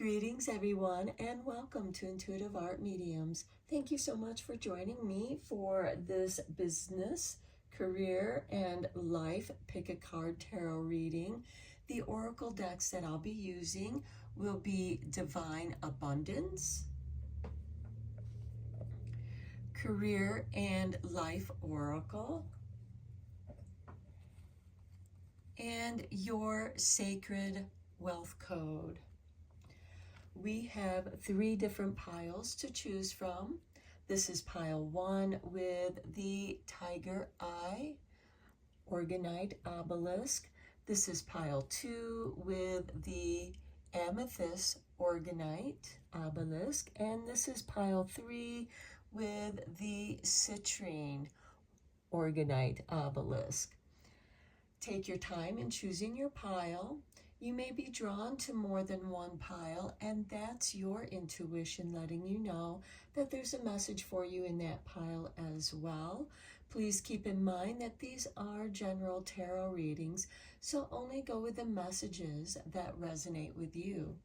Greetings, everyone, and welcome to Intuitive Art Mediums. Thank you so much for joining me for this business, career, and life pick a card tarot reading. The oracle decks that I'll be using will be Divine Abundance, Career and Life Oracle, and your Sacred Wealth Code. We have 3 different piles to choose from. This is pile 1 with the Tiger Eye, Orgonite Obelisk. This is pile 2 with the Amethyst Orgonite Obelisk. And this is pile 3 with the Citrine Orgonite Obelisk. Take your time in choosing your pile. You may be drawn to more than one pile, and that's your intuition letting you know that there's a message for you in that pile as well. Please keep in mind that these are general tarot readings, so only go with the messages that resonate with you.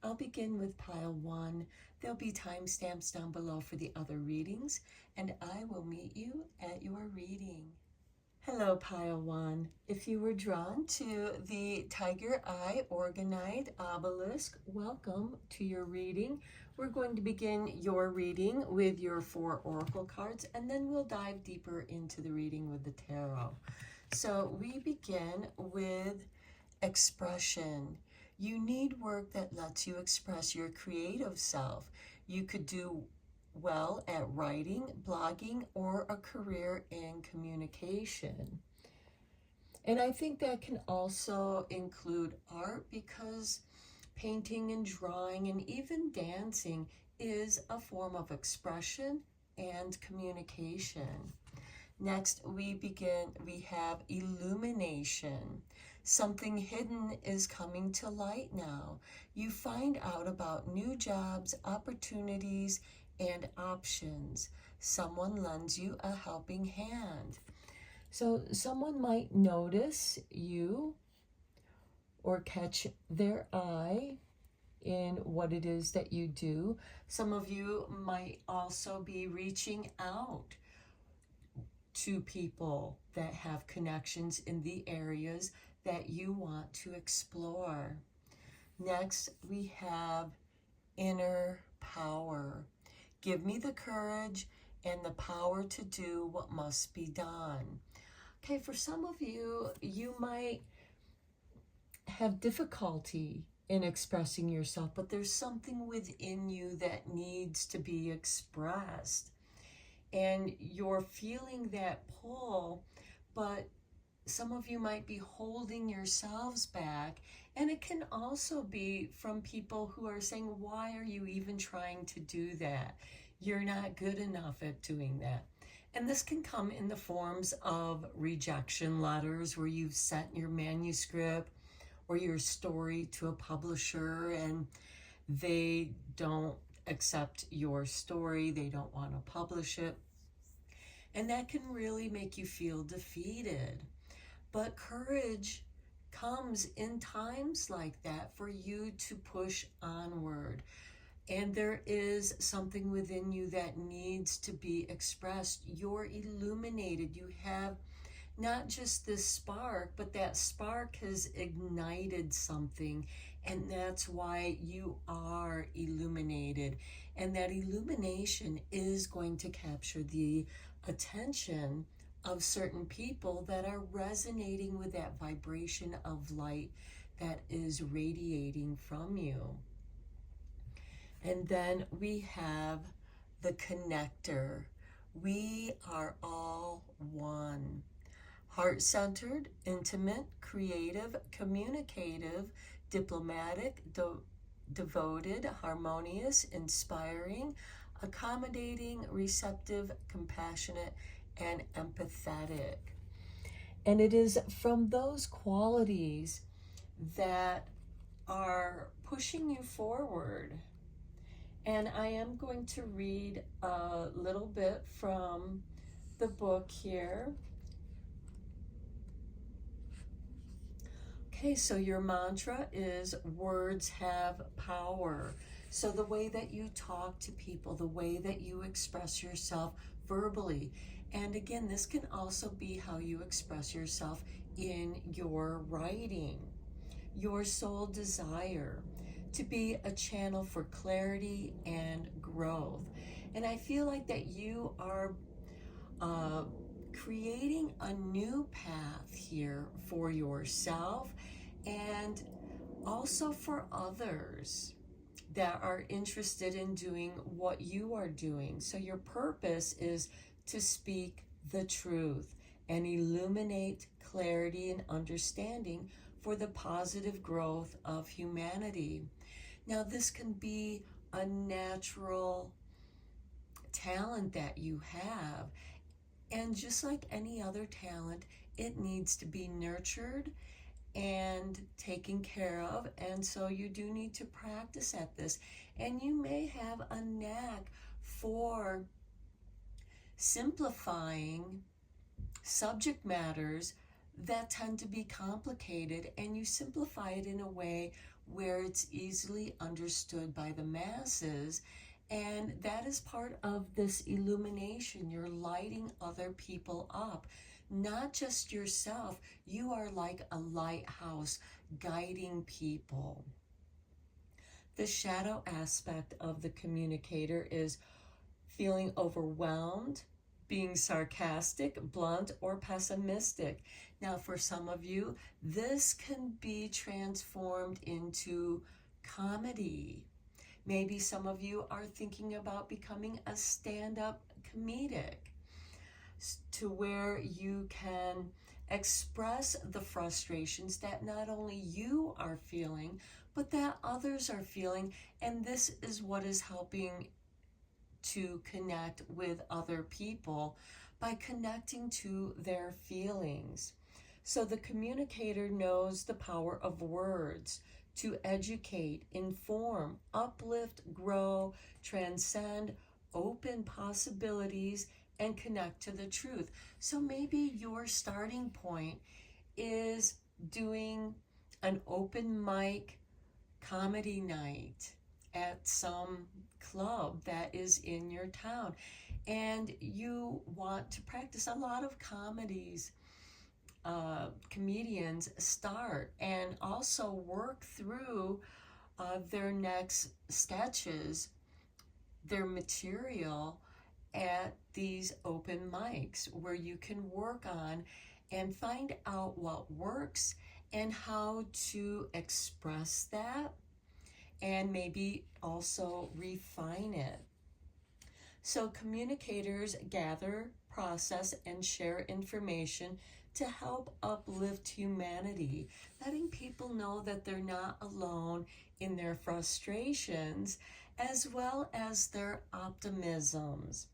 I'll begin with pile 1. There'll be timestamps down below for the other readings, and I will meet you at your reading. Hello, pile 1. If you were drawn to the Tiger Eye Orgonite Obelisk, welcome to your reading. We're going to begin your reading with your 4 oracle cards, and then we'll dive deeper into the reading with the tarot. So we begin with expression. You need work that lets you express your creative self. You could do well at writing, blogging, or a career in communication. And I think that can also include art, because painting and drawing and even dancing is a form of expression and communication. Next, we have illumination. Something hidden is coming to light now. You find out about new jobs, opportunities, and options. Someone lends you a helping hand. So someone might notice you or catch their eye in what it is that you do. Some of you might also be reaching out to people that have connections in the areas that you want to explore. Next, we have inner power. Give me the courage and the power to do what must be done. Okay, for some of you, you might have difficulty in expressing yourself, but there's something within you that needs to be expressed. And you're feeling that pull, but some of you might be holding yourselves back. And it can also be from people who are saying, why are you even trying to do that? You're not good enough at doing that. And this can come in the forms of rejection letters where you've sent your manuscript or your story to a publisher and they don't accept your story. They don't want to publish it. And that can really make you feel defeated. But courage comes in times like that for you to push onward. And there is something within you that needs to be expressed. You're illuminated. You have not just this spark, but that spark has ignited something. And that's why you are illuminated. And that illumination is going to capture the attention of certain people that are resonating with that vibration of light that is radiating from you. And then we have the connector. We are all one. Heart-centered, intimate, creative, communicative, diplomatic, devoted, harmonious, inspiring, accommodating, receptive, compassionate, and empathetic. And it is from those qualities that are pushing you forward. And I am going to read a little bit from the book here. Okay, so your mantra is words have power. So the way that you talk to people, the way that you express yourself verbally. And again, this can also be how you express yourself in your writing. Your sole desire to be a channel for clarity and growth. And I feel like that you are creating a new path here for yourself and also for others that are interested in doing what you are doing. So your purpose is to speak the truth and illuminate clarity and understanding for the positive growth of humanity. Now, this can be a natural talent that you have. And just like any other talent, it needs to be nurtured and taken care of. And so you do need to practice at this. And you may have a knack for simplifying subject matters that tend to be complicated, and you simplify it in a way where it's easily understood by the masses. And that is part of this illumination. You're lighting other people up, not just yourself. You are like a lighthouse guiding people. The shadow aspect of the communicator is feeling overwhelmed, being sarcastic, blunt, or pessimistic. Now, for some of you, this can be transformed into comedy. Maybe some of you are thinking about becoming a stand-up comedic to where you can express the frustrations that not only you are feeling, but that others are feeling. And this is what is helping to connect with other people by connecting to their feelings. So the communicator knows the power of words to educate, inform, uplift, grow, transcend, open possibilities, and connect to the truth. So maybe your starting point is doing an open mic comedy night at some club that is in your town, and you want to practice. A lot of comedians start and also work through their next sketches, their material at these open mics where you can work on and find out what works and how to express that and maybe also refine it. So communicators gather, process, and share information to help uplift humanity, letting people know that they're not alone in their frustrations as well as their optimisms.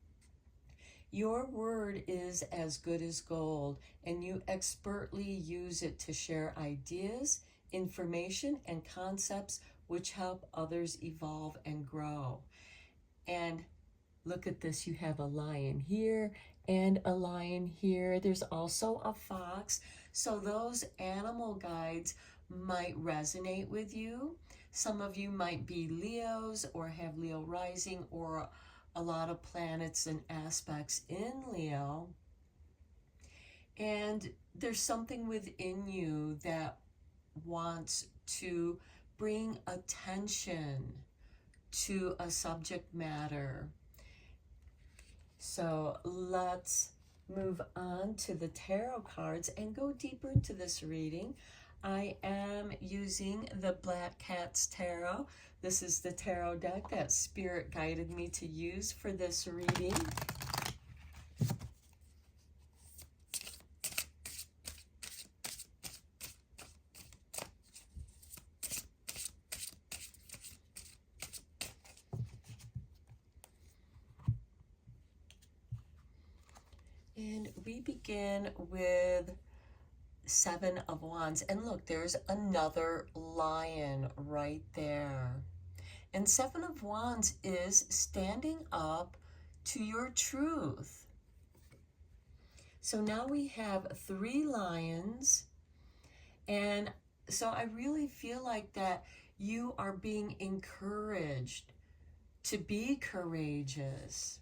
Your word is as good as gold, and you expertly use it to share ideas, information, and concepts which help others evolve and grow. And look at this, you have a lion here and a lion here. There's also a fox. So those animal guides might resonate with you. Some of you might be Leos or have Leo rising or a lot of planets and aspects in Leo. And there's something within you that wants to bring attention to a subject matter. So let's move on to the tarot cards and go deeper into this reading. I am using the Black Cat's Tarot. This is the tarot deck that Spirit guided me to use for this reading. And we begin with Seven of Wands. And look, there's another lion right there. And Seven of Wands is standing up to your truth. So now we have three lions. And so I really feel like that you are being encouraged to be courageous.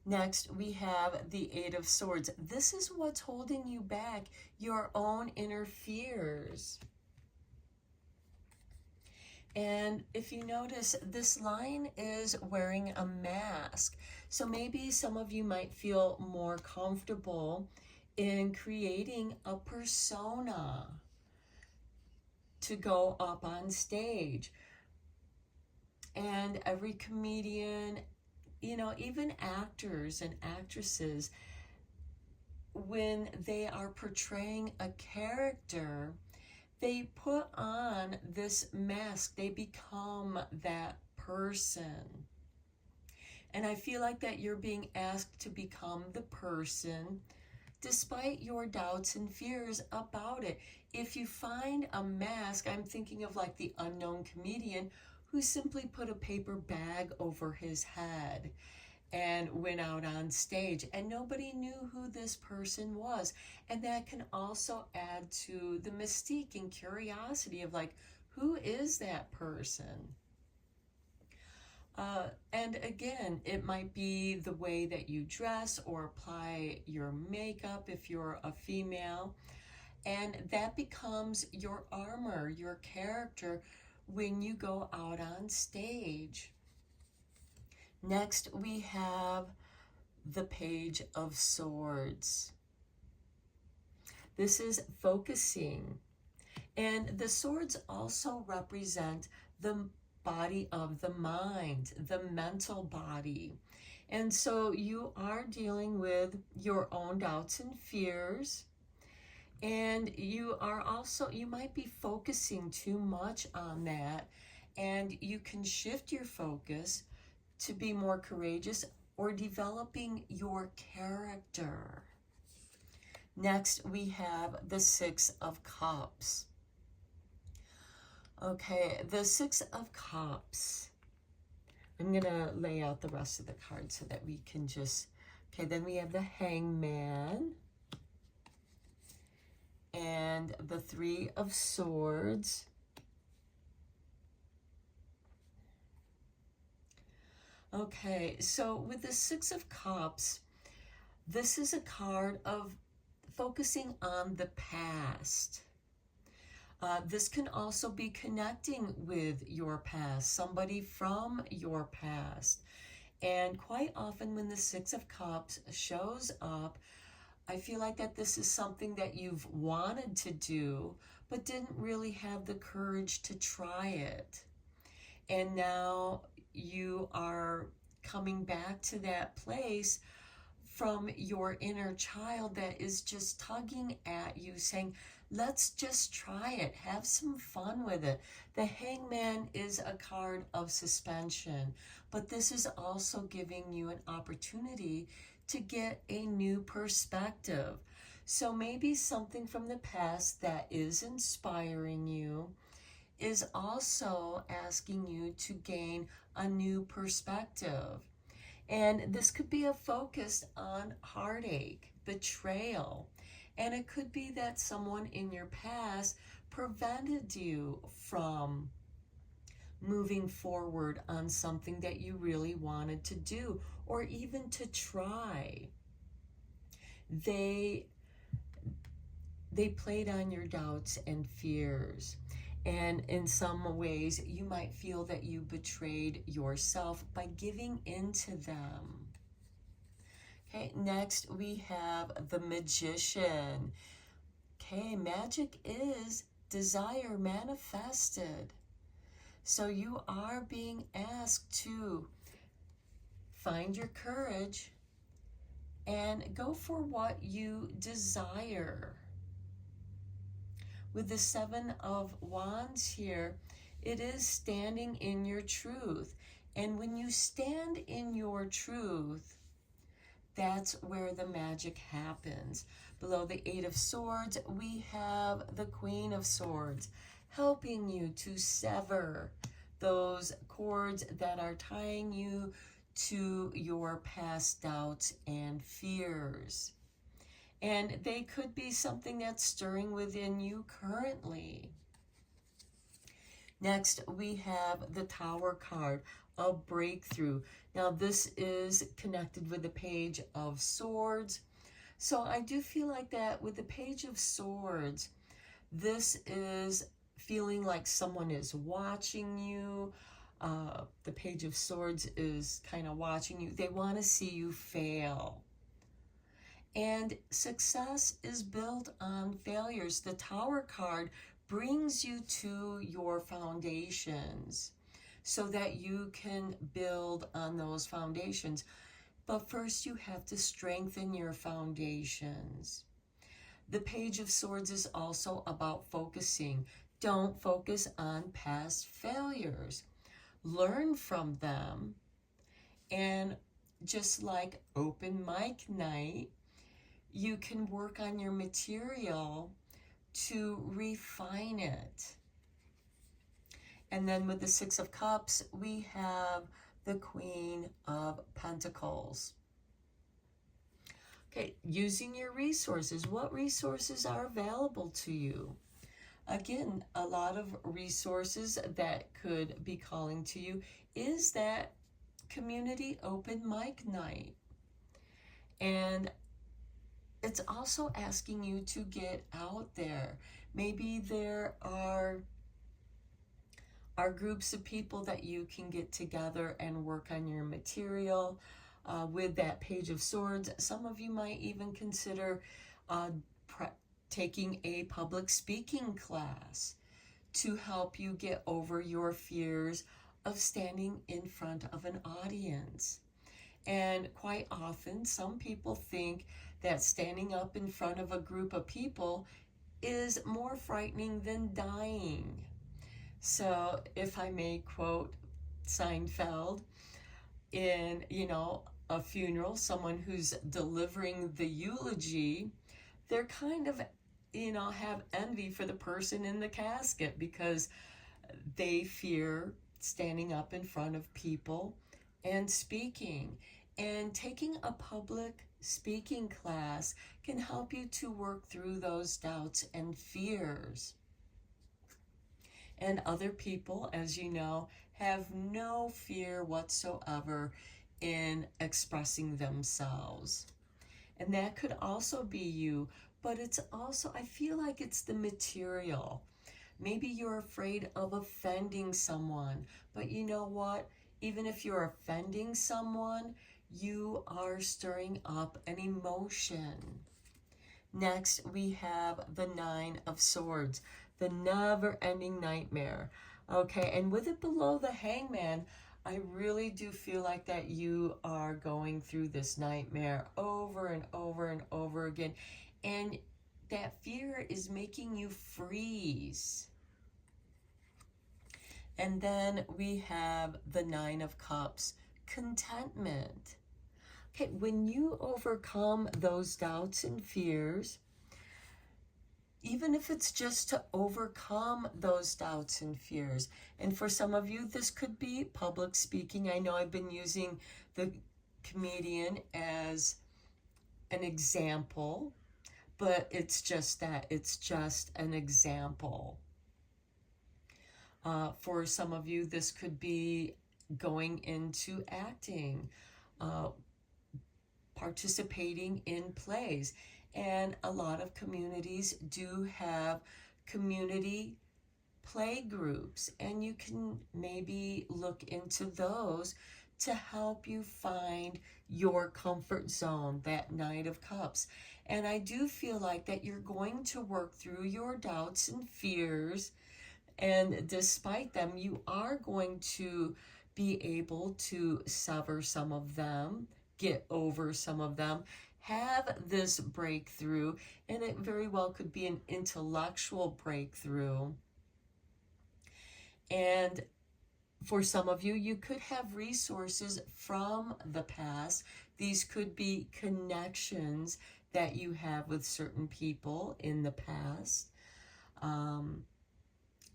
Next, we have the Eight of Swords. This is what's holding you back, your own inner fears. And if you notice, this line is wearing a mask. So maybe some of you might feel more comfortable in creating a persona to go up on stage. And every comedian, you know, even actors and actresses, when they are portraying a character, they put on this mask. They become that person. And I feel like that you're being asked to become the person despite your doubts and fears about it. If you find a mask, I'm thinking of like the unknown comedian who simply put a paper bag over his head and went out on stage, and nobody knew who this person was. And that can also add to the mystique and curiosity of like, who is that person? And again, it might be the way that you dress or apply your makeup if you're a female. And that becomes your armor, your character when you go out on stage. Next, we have the Page of Swords. This is focusing. And the swords also represent the body of the mind, the mental body. And so you are dealing with your own doubts and fears. And you might be focusing too much on that. And you can shift your focus to be more courageous or developing your character. Next, we have the Six of Cups. Okay, the Six of Cups. I'm going to lay out the rest of the cards so that we can just... Okay, then we have the Hangman. And the Three of Swords. Okay, so with the Six of Cups, this is a card of focusing on the past. This can also be connecting with your past, somebody from your past. And quite often when the Six of Cups shows up, I feel like that this is something that you've wanted to do, but didn't really have the courage to try it. And now you are coming back to that place from your inner child that is just tugging at you, saying, let's just try it, have some fun with it. The Hangman is a card of suspension, but this is also giving you an opportunity to get a new perspective. So maybe something from the past that is inspiring you is also asking you to gain a new perspective. And this could be a focus on heartache, betrayal. And it could be that someone in your past prevented you from moving forward on something that you really wanted to do or even to try. They played on your doubts and fears. And in some ways, you might feel that you betrayed yourself by giving into them. Okay, next we have the Magician. Okay, magic is desire manifested. So you are being asked to find your courage and go for what you desire. With the Seven of Wands here, it is standing in your truth. And when you stand in your truth, that's where the magic happens. Below the Eight of Swords, we have the Queen of Swords, helping you to sever those cords that are tying you to your past doubts and fears. And they could be something that's stirring within you currently. Next, we have the Tower card, a breakthrough. Now, this is connected with the Page of Swords. So I do feel like that with the Page of Swords, this is feeling like someone is watching you. The Page of Swords is kind of watching you. They want to see you fail. And success is built on failures. The Tower card brings you to your foundations so that you can build on those foundations. But first, you have to strengthen your foundations. The Page of Swords is also about focusing. Don't focus on past failures. Learn from them. And just like open mic night, you can work on your material to refine it. And then with the Six of Cups, we have the Queen of Pentacles. Okay, using your resources. What resources are available to you? Again, a lot of resources that could be calling to you is that community open mic night. And it's also asking you to get out there. Maybe there are groups of people that you can get together and work on your material. With that Page of Swords, some of you might even consider taking a public speaking class to help you get over your fears of standing in front of an audience. And quite often, some people think that standing up in front of a group of people is more frightening than dying. So if I may quote Seinfeld, in, a funeral, someone who's delivering the eulogy, they're kind of, have envy for the person in the casket because they fear standing up in front of people and speaking. And taking a public speaking class can help you to work through those doubts and fears. And other people, as you know, have no fear whatsoever in expressing themselves. And that could also be you, but it's also, I feel like it's the material. Maybe you're afraid of offending someone, but you know what? Even if you're offending someone, you are stirring up an emotion. Next, we have the Nine of Swords, the never-ending nightmare. Okay, and with it below the Hangman, I really do feel like that you are going through this nightmare over and over and over again. And that fear is making you freeze. And then we have the Nine of Cups, contentment. Okay, when you overcome those doubts and fears, even if it's just to overcome those doubts and fears. And for some of you, this could be public speaking. I know I've been using the comedian as an example, but it's just that. It's just an example. For some of you, this could be going into acting, participating in plays. And a lot of communities do have community play groups, and you can maybe look into those to help you find your comfort zone, that Knight of Cups. And I do feel like that you're going to work through your doubts and fears, and despite them, you are going to be able to sever some of them, get over some of them, have this breakthrough, and it very well could be an intellectual breakthrough. And for some of you, you could have resources from the past. These could be connections that you have with certain people in the past.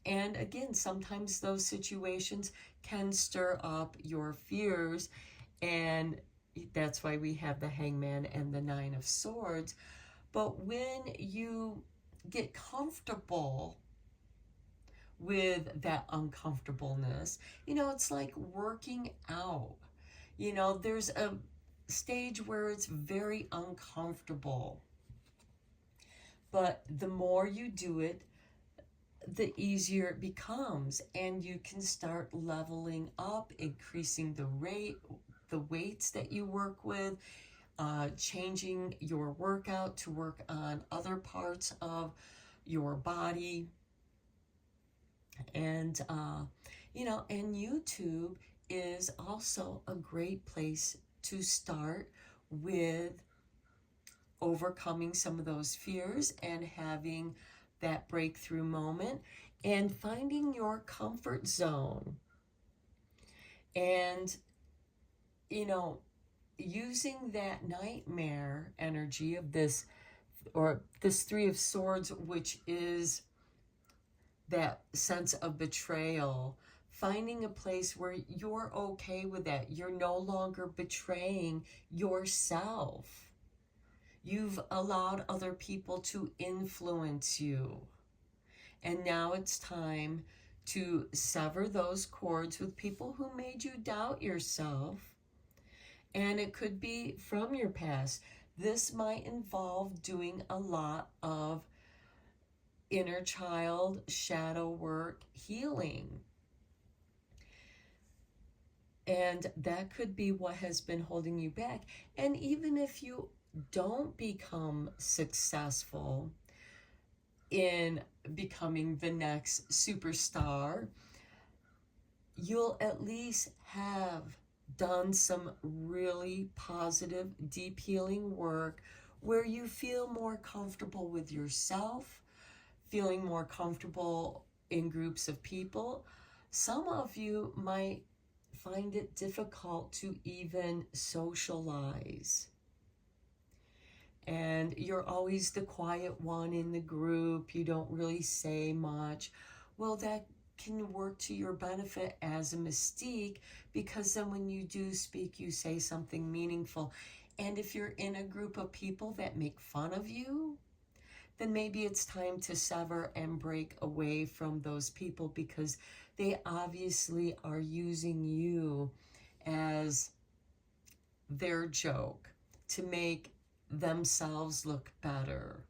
And again, sometimes those situations can stir up your fears, and that's why we have the Hangman and the Nine of Swords. But when you get comfortable with that uncomfortableness. You know, it's like working out. You know, there's a stage where it's very uncomfortable. But the more you do it, the easier it becomes, and you can start leveling up, increasing the rate, the weights that you work with, changing your workout to work on other parts of your body. And, you know, and YouTube is also a great place to start with overcoming some of those fears and having that breakthrough moment and finding your comfort zone. And, you know, using that nightmare energy of this, or this Three of Swords, which is that sense of betrayal, finding a place where you're okay with that. You're no longer betraying yourself. You've allowed other people to influence you. And now it's time to sever those cords with people who made you doubt yourself. And it could be from your past. This might involve doing a lot of inner child shadow work healing. And that could be what has been holding you back. And even if you don't become successful in becoming the next superstar, you'll at least have done some really positive, deep healing work where you feel more comfortable with yourself, feeling more comfortable in groups of people. Some of you might find it difficult to even socialize. And you're always the quiet one in the group. You don't really say much. Well, that can work to your benefit as a mystique, because then when you do speak, you say something meaningful. And if you're in a group of people that make fun of you, then maybe it's time to sever and break away from those people, because they obviously are using you as their joke to make themselves look better,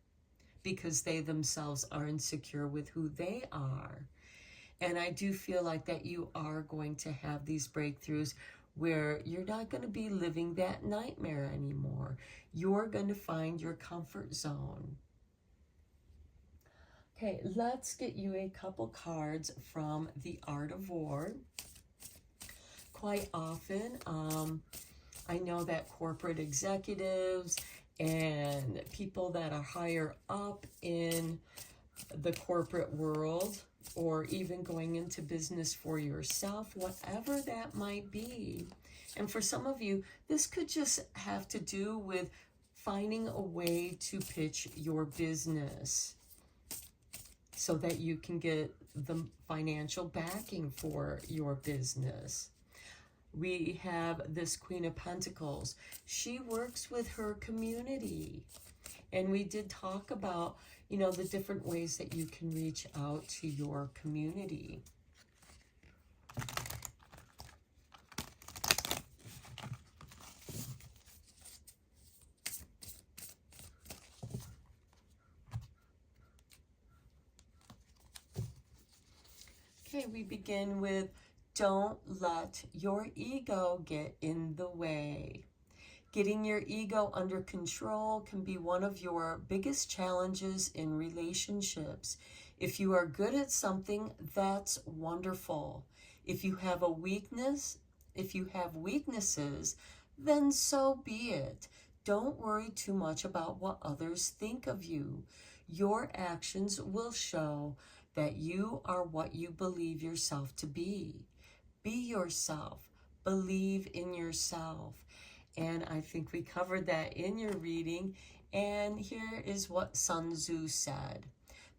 because they themselves are insecure with who they are. And I do feel like that you are going to have these breakthroughs where you're not going to be living that nightmare anymore. You're going to find your comfort zone. Okay, let's get you a couple cards from the Art of War. Quite often, I know that corporate executives and people that are higher up in the corporate world, or even going into business for yourself, whatever that might be. And for some of you, this could just have to do with finding a way to pitch your business so that you can get the financial backing for your business. We have this Queen of Pentacles. She works with her community. And we did talk about, you know, the different ways that you can reach out to your community. Okay, we begin with, don't let your ego get in the way. Getting your ego under control can be one of your biggest challenges in relationships. If you are good at something, that's wonderful. If you have weaknesses, then so be it. Don't worry too much about what others think of you. Your actions will show that you are what you believe yourself to be. Be yourself. Believe in yourself. And I think we covered that in your reading. And here is what Sun Tzu said.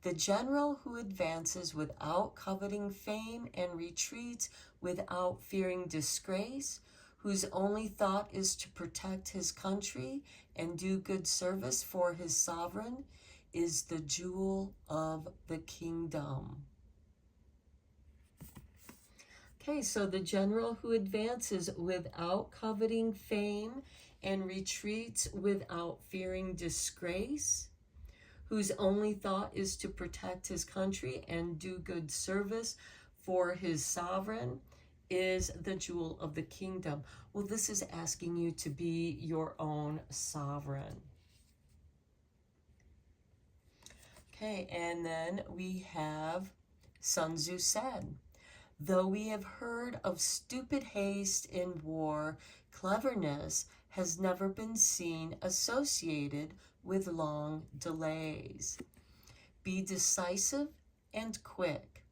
The general who advances without coveting fame and retreats without fearing disgrace, whose only thought is to protect his country and do good service for his sovereign, is the jewel of the kingdom. Okay, so the general who advances without coveting fame and retreats without fearing disgrace, whose only thought is to protect his country and do good service for his sovereign, is the jewel of the kingdom. Well, this is asking you to be your own sovereign. Okay, and then we have Sun Tzu said, though we have heard of stupid haste in war, cleverness has never been seen associated with long delays. Be decisive and quick.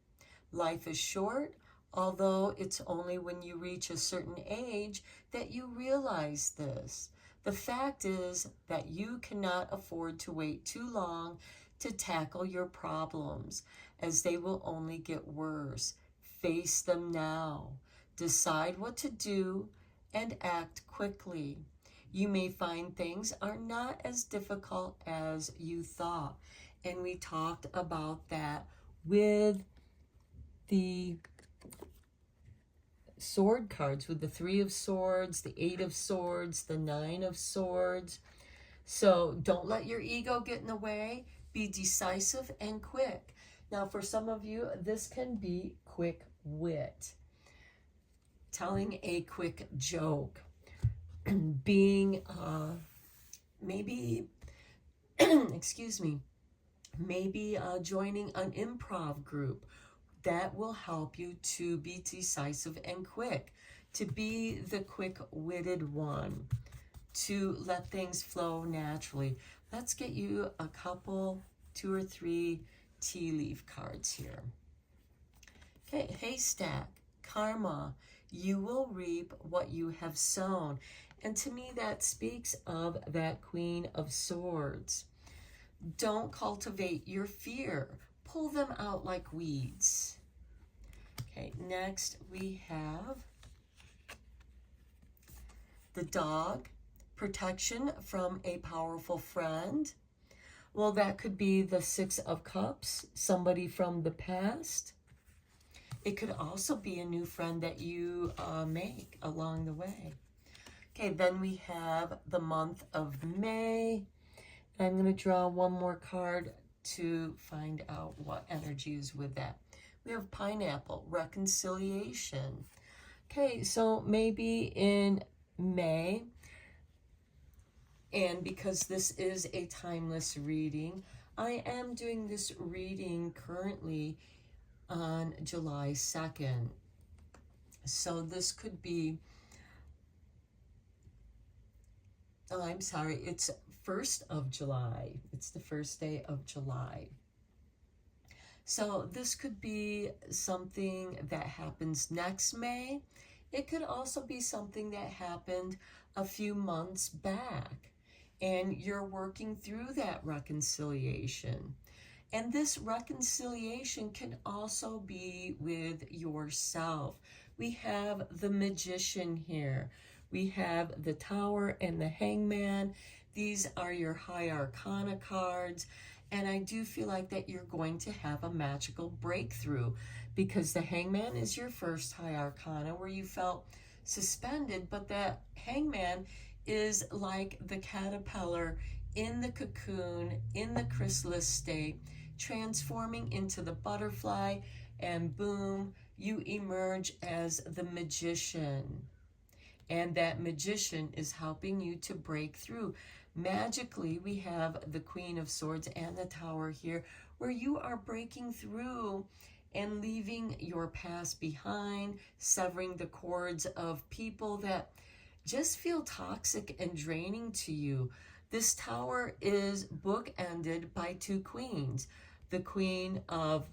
Life is short, although it's only when you reach a certain age that you realize this. The fact is that you cannot afford to wait too long to tackle your problems, as they will only get worse. Face them now. Decide what to do and act quickly. You may find things are not as difficult as you thought. And we talked about that with the sword cards, with the 3 of Swords, the 8 of Swords, the 9 of Swords. So don't let your ego get in the way. Be decisive and quick. Now, for some of you, this can be quick wit. Telling a quick joke. Being, maybe, excuse me, maybe joining an improv group. That will help you to be decisive and quick, to be the quick-witted one, to let things flow naturally. Let's get you a couple, 2 or 3 tea leaf cards here. Okay, haystack, karma, you will reap what you have sown. And to me, that speaks of that Queen of Swords. Don't cultivate your fear. Pull them out like weeds. Okay, next we have the dog, protection from a powerful friend. Well, that could be the 6 of Cups, somebody from the past. It could also be a new friend that you make along the way. Okay, then we have the month of May. I'm going to draw one more card to find out what energy is with that. We have pineapple, reconciliation. Okay, so maybe in May, and because this is a timeless reading, I am doing this reading currently on July 2nd. So this could be, oh, I'm sorry, it's 1st of July. It's the first day of July. So this could be something that happens next May. It could also be something that happened a few months back, and you're working through that reconciliation. And this reconciliation can also be with yourself. We have the Magician here. We have the Tower and the Hangman. These are your High Arcana cards. And I do feel like that you're going to have a magical breakthrough, because the Hangman is your first High Arcana where you felt suspended, but that Hangman is like the caterpillar in the cocoon, in the chrysalis state, transforming into the butterfly, and boom, you emerge as the Magician. And that Magician is helping you to break through. Magically, we have the Queen of Swords and the Tower here, where you are breaking through and leaving your past behind, severing the cords of people that just feel toxic and draining to you. This Tower is bookended by 2 queens, the Queen of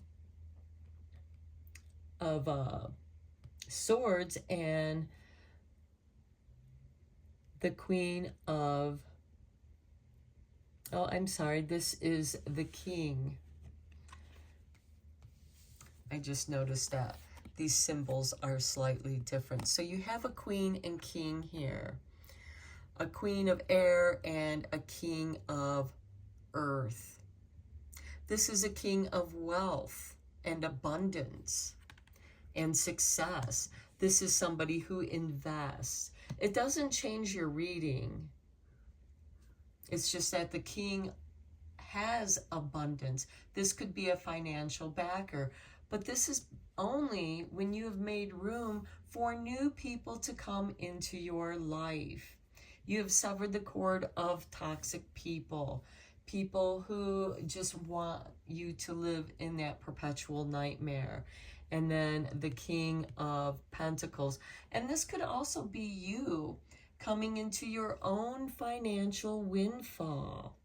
Swords and the Queen of, oh, I'm sorry, this is the King. I just noticed that these symbols are slightly different. So you have a Queen and King here, a Queen of Air and a King of Earth. This is a King of Wealth and Abundance. and success. This is somebody who invests. It doesn't change your reading. It's just that the king has abundance. This could be a financial backer, but this is only when you have made room for new people to come into your life. You have severed the cord of toxic people, people who just want you to live in that perpetual nightmare. And then the King of Pentacles. And this could also be you coming into your own financial windfall,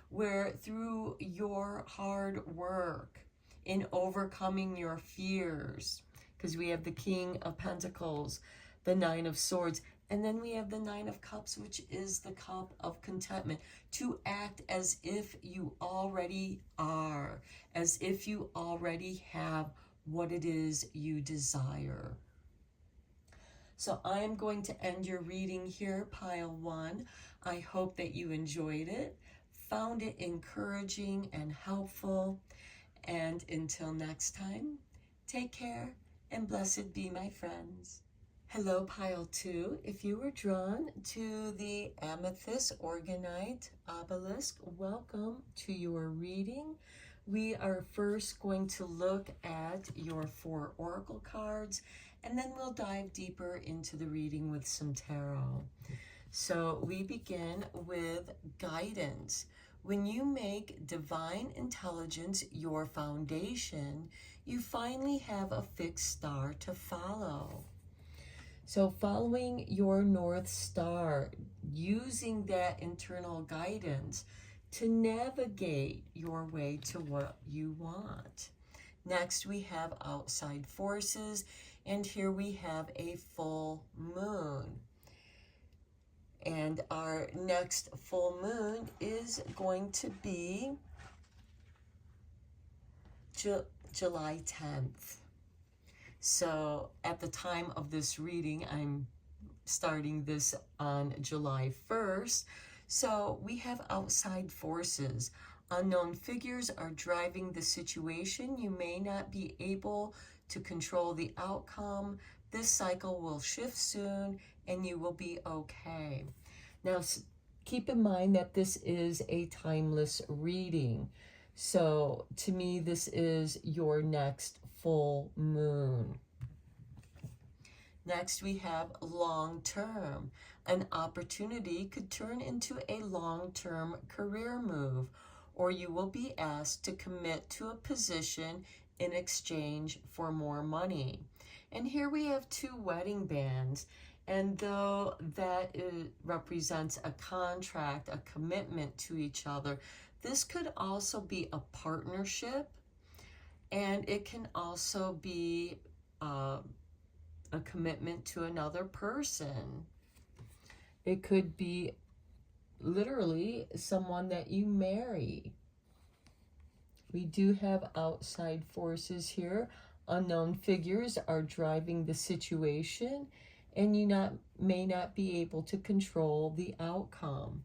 where through your hard work in overcoming your fears, because we have the King of Pentacles, the Nine of Swords, and then we have the Nine of Cups, which is the cup of contentment, to act as if you already are, as if you already have what it is you desire. So I am going to end your reading here, pile 1. I hope that you enjoyed it, found it encouraging and helpful. And until next time, take care and blessed be, my friends. Hello, pile 2. If you were drawn to the Amethyst Organite Obelisk, welcome to your reading. We are first going to look at your 4 oracle cards, and then we'll dive deeper into the reading with some tarot. So we begin with guidance. When you make divine intelligence your foundation, you finally have a fixed star to follow. So following your North Star, using that internal guidance to navigate your way to what you want. Next, we have outside forces, and here we have a full moon. And our next full moon is going to be July 10th. So at the time of this reading, I'm starting this on July 1st. So we have outside forces. Unknown figures are driving the situation. You may not be able to control the outcome. This cycle will shift soon and you will be okay. Now, keep in mind that this is a timeless reading. So to me, this is your next full moon. Next, we have long term. An opportunity could turn into a long-term career move, or you will be asked to commit to a position in exchange for more money. And here we have 2 wedding bands. And though that represents a contract, a commitment to each other, this could also be a partnership, and it can also be a commitment to another person. It could be literally someone that you marry. We do have outside forces here. Unknown figures are driving the situation, and you may not be able to control the outcome.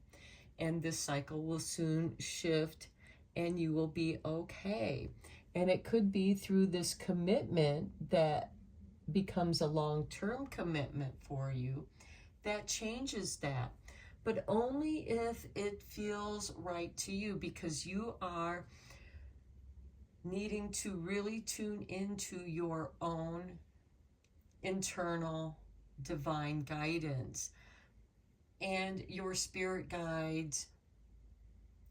And this cycle will soon shift, and you will be okay. And it could be through this commitment that becomes a long-term commitment for you that changes that, but only if it feels right to you, because you are needing to really tune into your own internal divine guidance, and your spirit guides,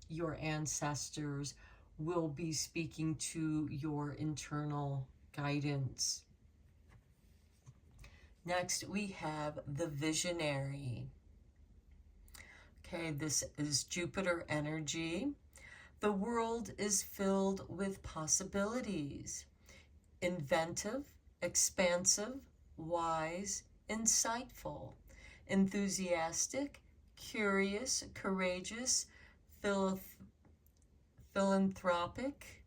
your ancestors will be speaking to your internal guidance. Next, we have the visionary. Okay, this is Jupiter energy. The world is filled with possibilities. Inventive, expansive, wise, insightful, enthusiastic, curious, courageous, philanthropic,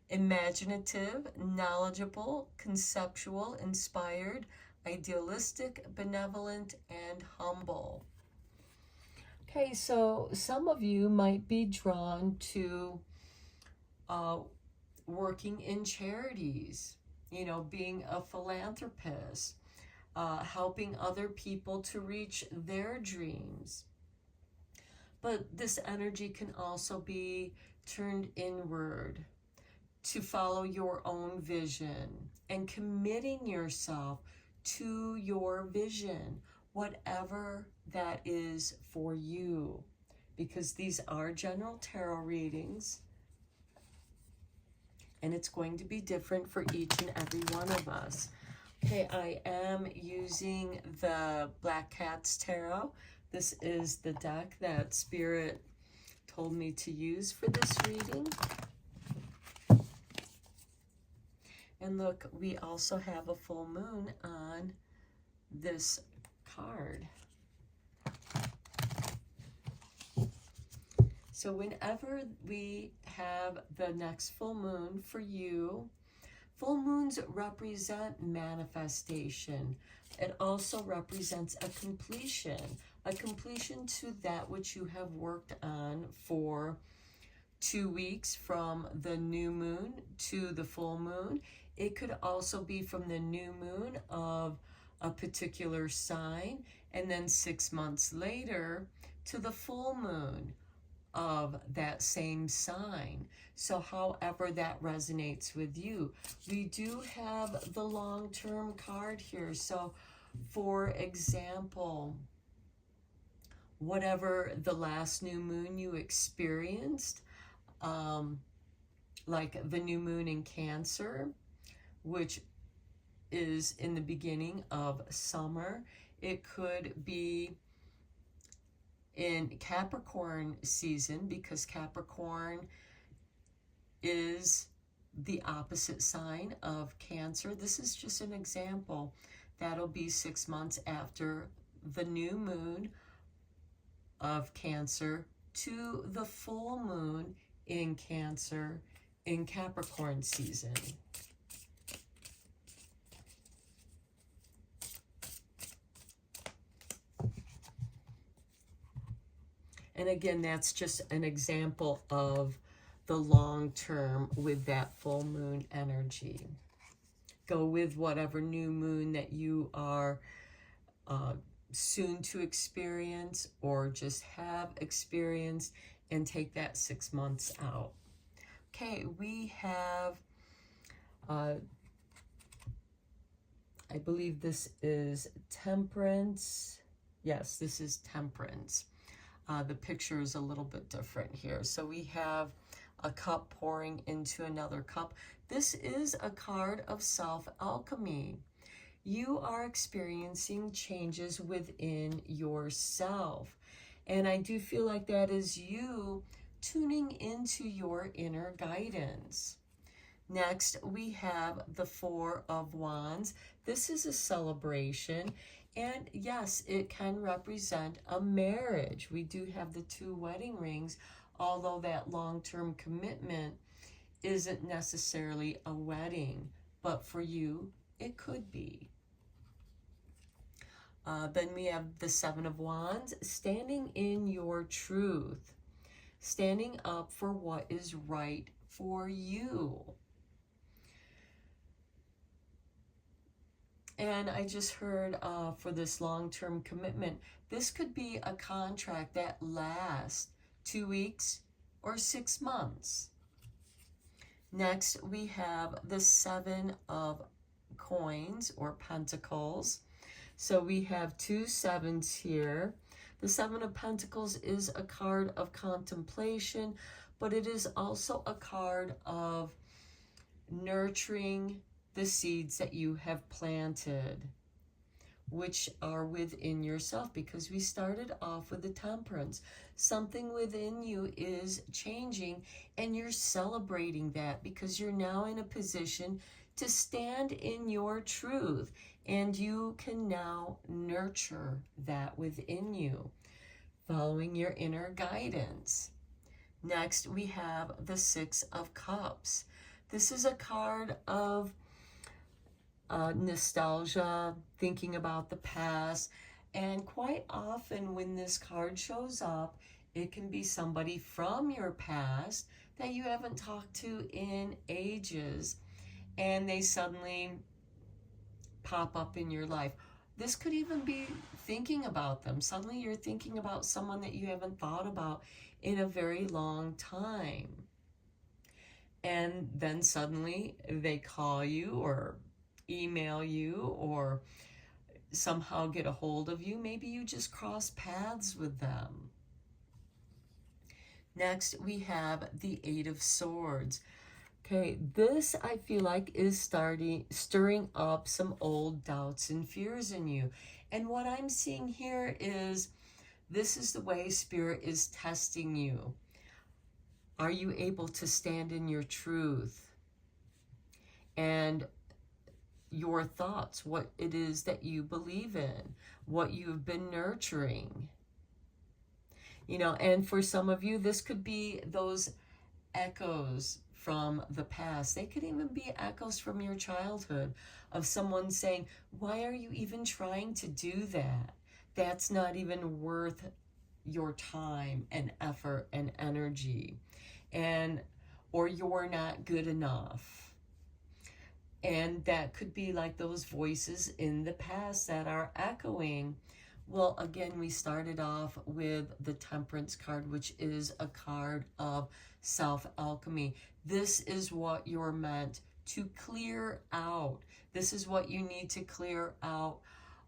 imaginative, knowledgeable, conceptual, inspired, idealistic, benevolent, and humble. Okay, so some of you might be drawn to working in charities. you know, being a philanthropist, helping other people to reach their dreams. But this energy can also be turned inward to follow your own vision and committing yourself to your vision, whatever that is for you, because these are general tarot readings and it's going to be different for each and every one of us. Okay, I am using the Black Cat's Tarot. This is the deck that Spirit told me to use for this reading. And look, we also have a full moon on this card. So whenever we have the next full moon for you, full moons represent manifestation. It also represents a completion to that which you have worked on for 2 weeks from the new moon to the full moon. It could also be from the new moon of a particular sign, and then 6 months later to the full moon of that same sign. So however that resonates with you. We do have the long-term card here. So for example, whatever the last new moon you experienced, like the new moon in Cancer, which is in the beginning of summer. It could be in Capricorn season, because Capricorn is the opposite sign of Cancer. This is just an example. That'll be 6 months after the new moon of Cancer to the full moon in Cancer in Capricorn season. And again, that's just an example of the long term with that full moon energy. Go with whatever new moon that you are soon to experience or just have experienced, and take that 6 months out. Okay, we have, I believe this is Temperance. Yes, this is Temperance. The picture is a little bit different here. So we have a cup pouring into another cup. This is a card of self-alchemy. You are experiencing changes within yourself. And I do feel like that is you tuning into your inner guidance. Next, we have the Four of Wands. This is a celebration. And yes, it can represent a marriage. We do have the 2 wedding rings, although that long-term commitment isn't necessarily a wedding, but for you, it could be. Then we have the Seven of Wands, standing in your truth, standing up for what is right for you. And I just heard for this long-term commitment, this could be a contract that lasts 2 weeks or 6 months. Next, we have the Seven of Coins or Pentacles. So we have 2 sevens here. The Seven of Pentacles is a card of contemplation, but it is also a card of nurturing the seeds that you have planted, which are within yourself, because we started off with the Temperance. Something within you is changing, and you're celebrating that because you're now in a position to stand in your truth, and you can now nurture that within you, following your inner guidance. Next, we have the Six of Cups. This is a card of nostalgia, thinking about the past, and quite often when this card shows up, it can be somebody from your past that you haven't talked to in ages, and they suddenly pop up in your life. This could even be thinking about them. Suddenly you're thinking about someone that you haven't thought about in a very long time. And then suddenly they call you or email you or somehow get a hold of you. Maybe you just cross paths with them. Next, we have the Eight of Swords. Okay, this I feel like is stirring up some old doubts and fears in you. And what I'm seeing here is this is the way Spirit is testing you. Are you able to stand in your truth and your thoughts, what it is that you believe in, what you've been nurturing? You know, and for some of you, this could be those echoes from the past. They could even be echoes from your childhood of someone saying, why are you even trying to do that? That's not even worth your time and effort and energy. And or you're not good enough. And that could be like those voices in the past that are echoing. Well, again, we started off with the Temperance card, which is a card of self-alchemy. This is what you're meant to clear out. This is what you need to clear out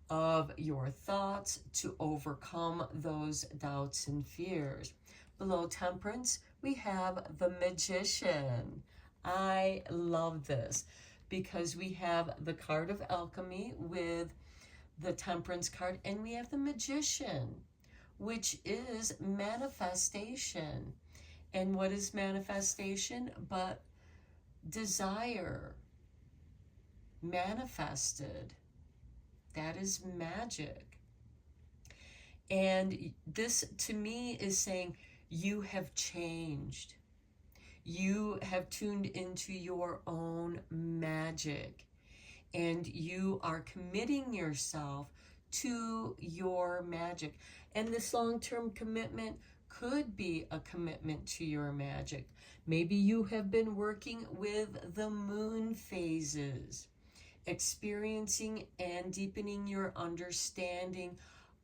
of your thoughts to overcome those doubts and fears. Below Temperance, we have the Magician. I love this because we have the card of alchemy with the Temperance card, and we have the Magician, which is manifestation. And what is manifestation but desire manifested? That is magic. And this to me is saying you have changed. You have tuned into your own magic, and you are committing yourself to your magic. And this long-term commitment could be a commitment to your magic. Maybe you have been working with the moon phases, experiencing and deepening your understanding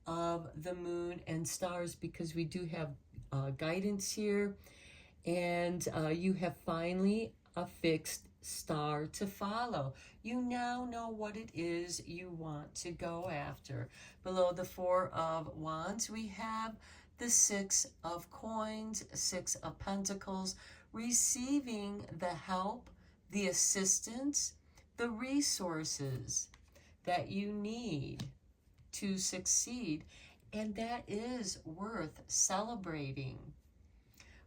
of the moon and stars, because we do have guidance here. And you have finally a fixed star to follow. You now know what it is you want to go after. Below the Four of Wands, we have the Six of Coins, Six of Pentacles, receiving the help, the assistance, the resources that you need to succeed. And that is worth celebrating.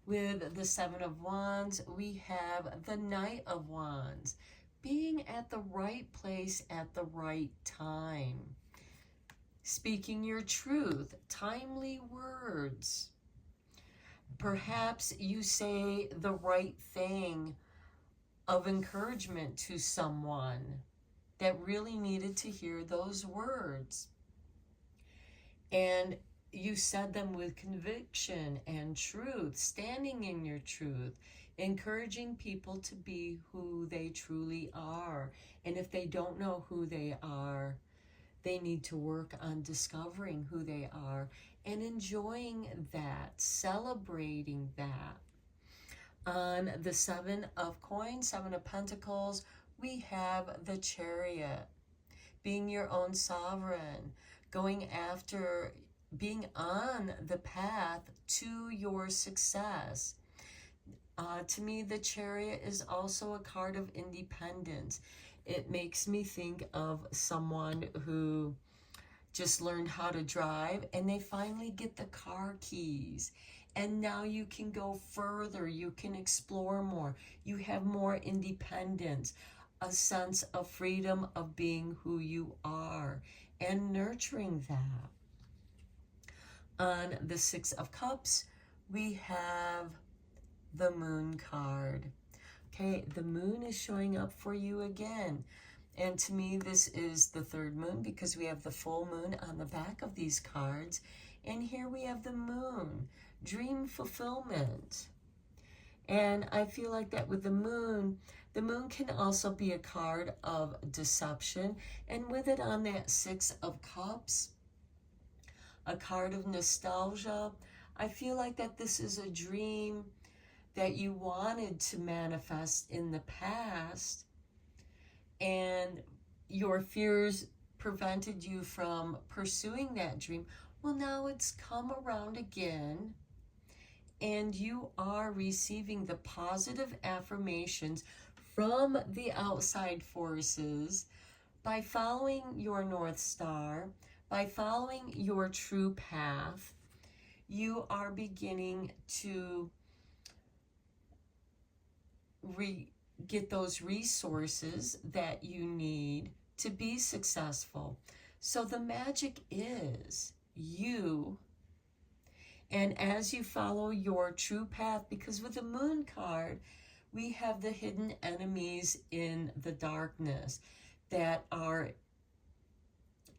With the Seven of Wands, we have the Knight of Wands, being at the right place at the right time. Speaking your truth, timely words. Perhaps you say the right thing of encouragement to someone that really needed to hear those words. And you said them with conviction and truth, standing in your truth, encouraging people to be who they truly are. And if they don't know who they are, they need to work on discovering who they are and enjoying that, celebrating that. On the Seven of Coins, Seven of Pentacles, we have the Chariot, being your own sovereign, going after, being on the path to your success. To me, the Chariot is also a card of independence. It makes me think of someone who just learned how to drive and they finally get the car keys. And now you can go further, you can explore more, you have more independence, a sense of freedom of being who you are and nurturing that. On the Six of Cups, we have the Moon card. Okay, the moon is showing up for you again. And to me, this is the third moon because we have the full moon on the back of these cards. And here we have the moon, dream fulfillment. And I feel like that with the moon can also be a card of deception. And with it on that Six of Cups, a card of nostalgia, I feel like that this is a dream that you wanted to manifest in the past, and your fears prevented you from pursuing that dream. Well, now it's come around again, and you are receiving the positive affirmations from the outside forces by following your North Star, by following your true path. You are beginning to get those resources that you need to be successful. So the magic is you. And as you follow your true path, because with the moon card, we have the hidden enemies in the darkness that are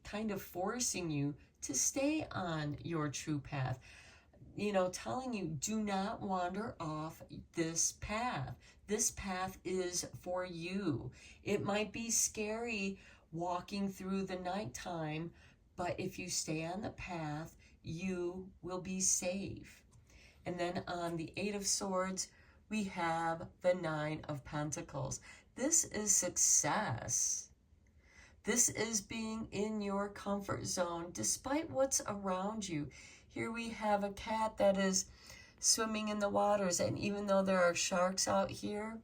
kind of forcing you to stay on your true path. You know, telling you, do not wander off this path. This path is for you. It might be scary walking through the nighttime, but if you stay on the path, you will be safe. And then on the Eight of Swords, we have the Nine of Pentacles. This is success. This is being in your comfort zone despite what's around you. Here we have a cat that is swimming in the waters, and even though there are sharks out here,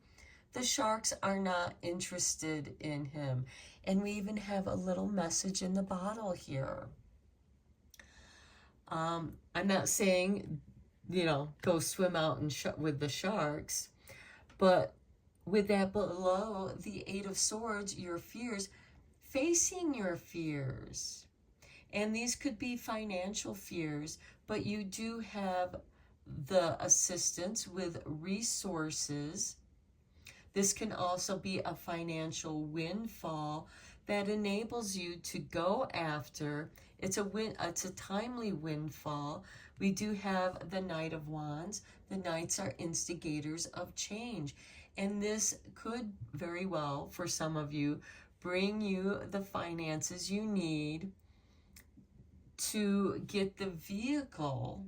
the sharks are not interested in him. And we even have a little message in the bottle here. I'm not saying, you know, go swim out and with the sharks, but with that below, the Eight of Swords, your fears, facing your fears. And these could be financial fears, but you do have the assistance with resources. This can also be a financial windfall that enables you to go after. It's a timely windfall. We do have the Knight of Wands. The Knights are instigators of change. And this could very well, for some of you, bring you the finances you need to get the vehicle.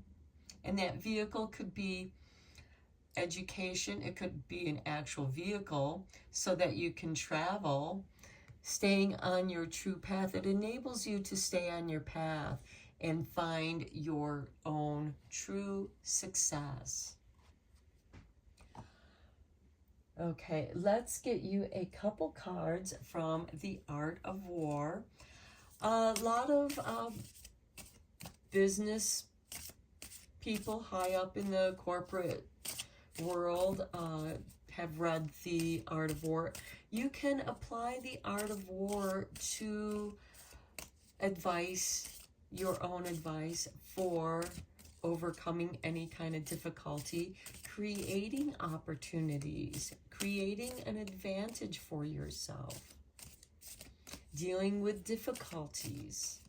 And that vehicle could be education. It could be an actual vehicle so that you can travel. Staying on your true path, it enables you to stay on your path and find your own true success. Okay, let's get you a couple cards from the Art of War. A lot of business people high up in the corporate world have read the Art of War. You can apply the Art of War to advice, your own advice for overcoming any kind of difficulty, creating opportunities, creating an advantage for yourself, dealing with difficulties.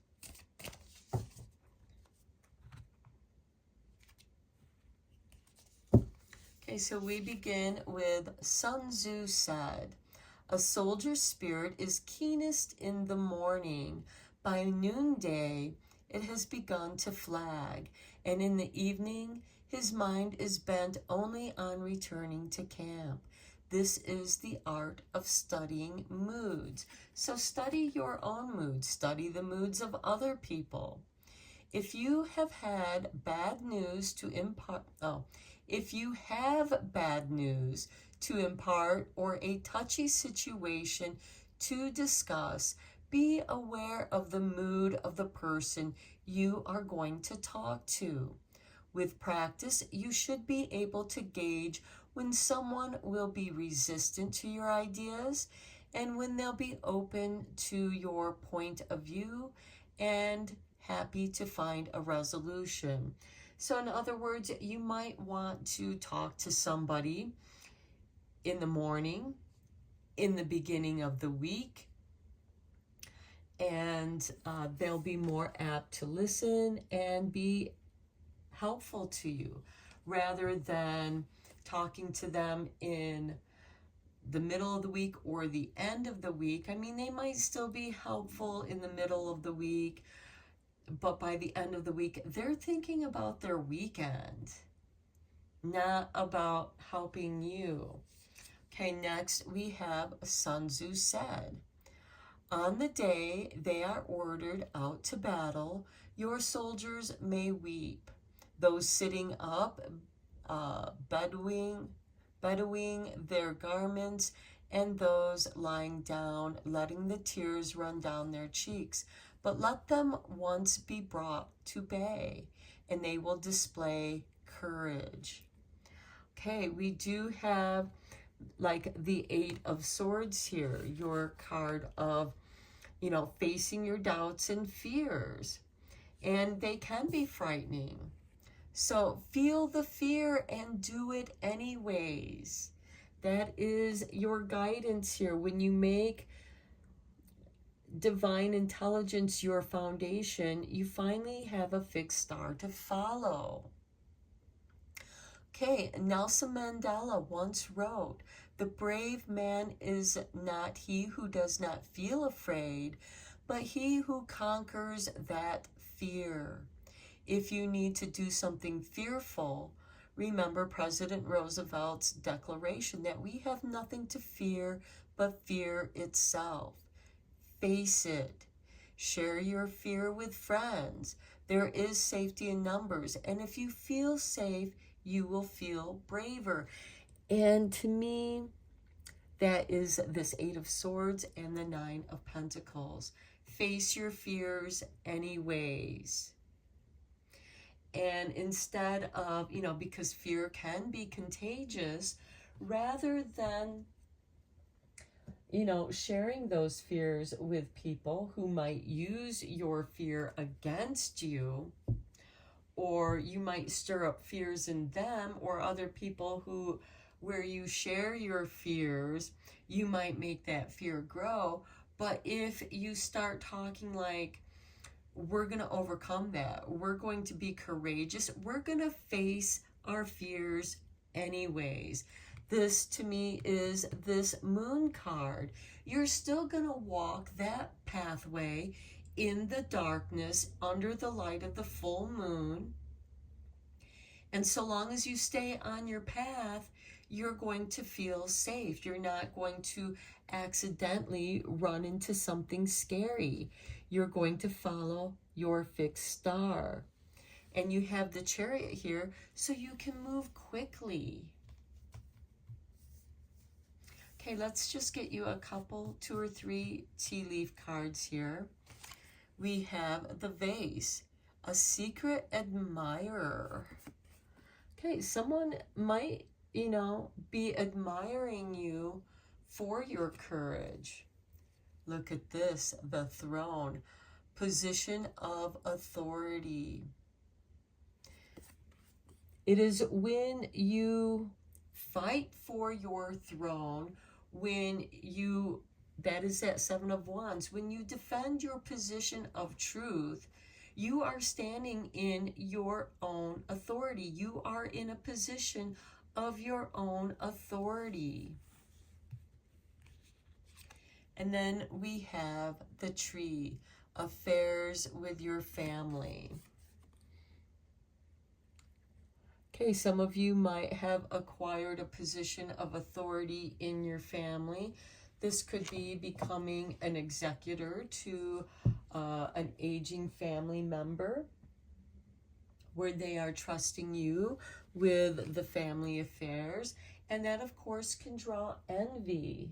Okay, so we begin with Sun Tzu said, "A soldier's spirit is keenest in the morning. By noonday, it has begun to flag, and in the evening, his mind is bent only on returning to camp." This is the art of studying moods. So study your own moods. Study the moods of other people. If you have had bad news to impart, if you have bad news to impart or a touchy situation to discuss, be aware of the mood of the person you are going to talk to. With practice, you should be able to gauge when someone will be resistant to your ideas and when they'll be open to your point of view and happy to find a resolution. So in other words, you might want to talk to somebody in the morning, in the beginning of the week, and they'll be more apt to listen and be helpful to you rather than talking to them in the middle of the week or the end of the week. I mean, they might still be helpful in the middle of the week, but by the end of the week, they're thinking about their weekend, not about helping you. Okay, next we have Sun Tzu said, on the day they are ordered out to battle, your soldiers may weep. Those sitting up, bedewing their garments, and those lying down, letting the tears run down their cheeks. But let them once be brought to bay, and they will display courage. Okay, we do have like the Eight of Swords here, your card of, facing your doubts and fears. And they can be frightening. So feel the fear and do it anyways. That is your guidance here. When you make divine intelligence your foundation, you finally have a fixed star to follow. Okay, Nelson Mandela once wrote, the brave man is not he who does not feel afraid, but he who conquers that fear. If you need to do something fearful, remember President Roosevelt's declaration that we have nothing to fear but fear itself. Face it. Share your fear with friends. There is safety in numbers, and if you feel safe, you will feel braver. And to me, that is this Eight of Swords and the Nine of Pentacles. Face your fears anyways. And instead of, because fear can be contagious, rather than, sharing those fears with people who might use your fear against you, or you might stir up fears in them or other people where you share your fears, you might make that fear grow. But if you start talking like, we're going to overcome that, we're going to be courageous, we're going to face our fears anyways. This to me is this Moon card. You're still going to walk that pathway in the darkness under the light of the full moon. And so long as you stay on your path, you're going to feel safe. You're not going to accidentally run into something scary. You're going to follow your fixed star. And you have the Chariot here, so you can move quickly. Okay, let's just get you a couple, 2 or 3 tea leaf cards here. We have the Vase, a secret admirer. Okay, someone might, be admiring you for your courage. Look at this, the Throne, position of authority. It is when you fight for your throne, that is that Seven of Wands, when you defend your position of truth, you are standing in your own authority. You are in a position of your own authority. And then we have the Tree, affairs with your family. Okay, some of you might have acquired a position of authority in your family. This could be becoming an executor to an aging family member, where they are trusting you with the family affairs. And that, of course, can draw envy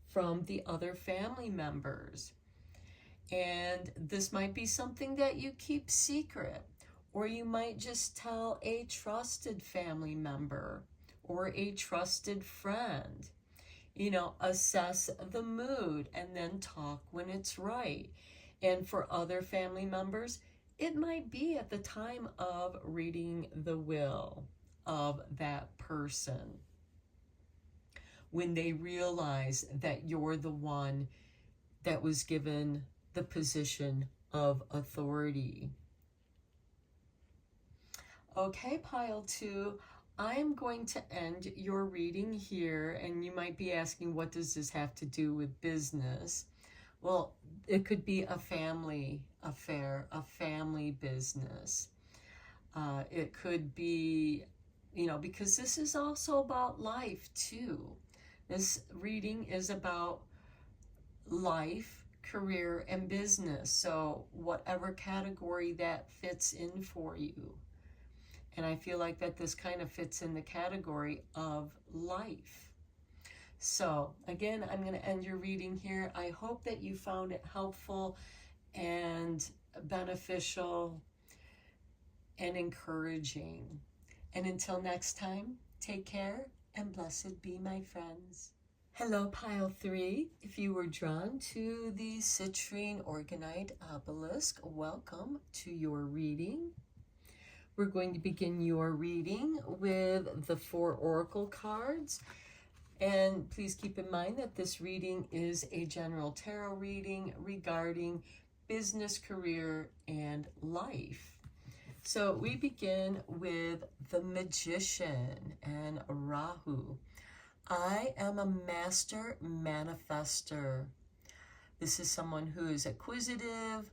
from the other family members. And this might be something that you keep secret, or you might just tell a trusted family member or a trusted friend. Assess the mood and then talk when it's right. And for other family members, it might be at the time of reading the will of that person, when they realize that you're the one that was given the position of authority. Okay, pile 2, I'm going to end your reading here, and you might be asking, what does this have to do with business? Well, it could be a family affair, a family business. It could be, because this is also about life too. This reading is about life, career, and business. So whatever category that fits in for you. And I feel like that this kind of fits in the category of life. So again, I'm going to end your reading here. I hope that you found it helpful and beneficial and encouraging. And until next time, take care and blessed be, my friends. Hello, Pile 3. If you were drawn to the citrine orgonite obelisk, welcome to your reading. We're going to begin your reading with the 4 oracle cards. And please keep in mind that this reading is a general tarot reading regarding business, career, and life. So we begin with the Magician and Rahu. I am a master manifester. This is someone who is acquisitive,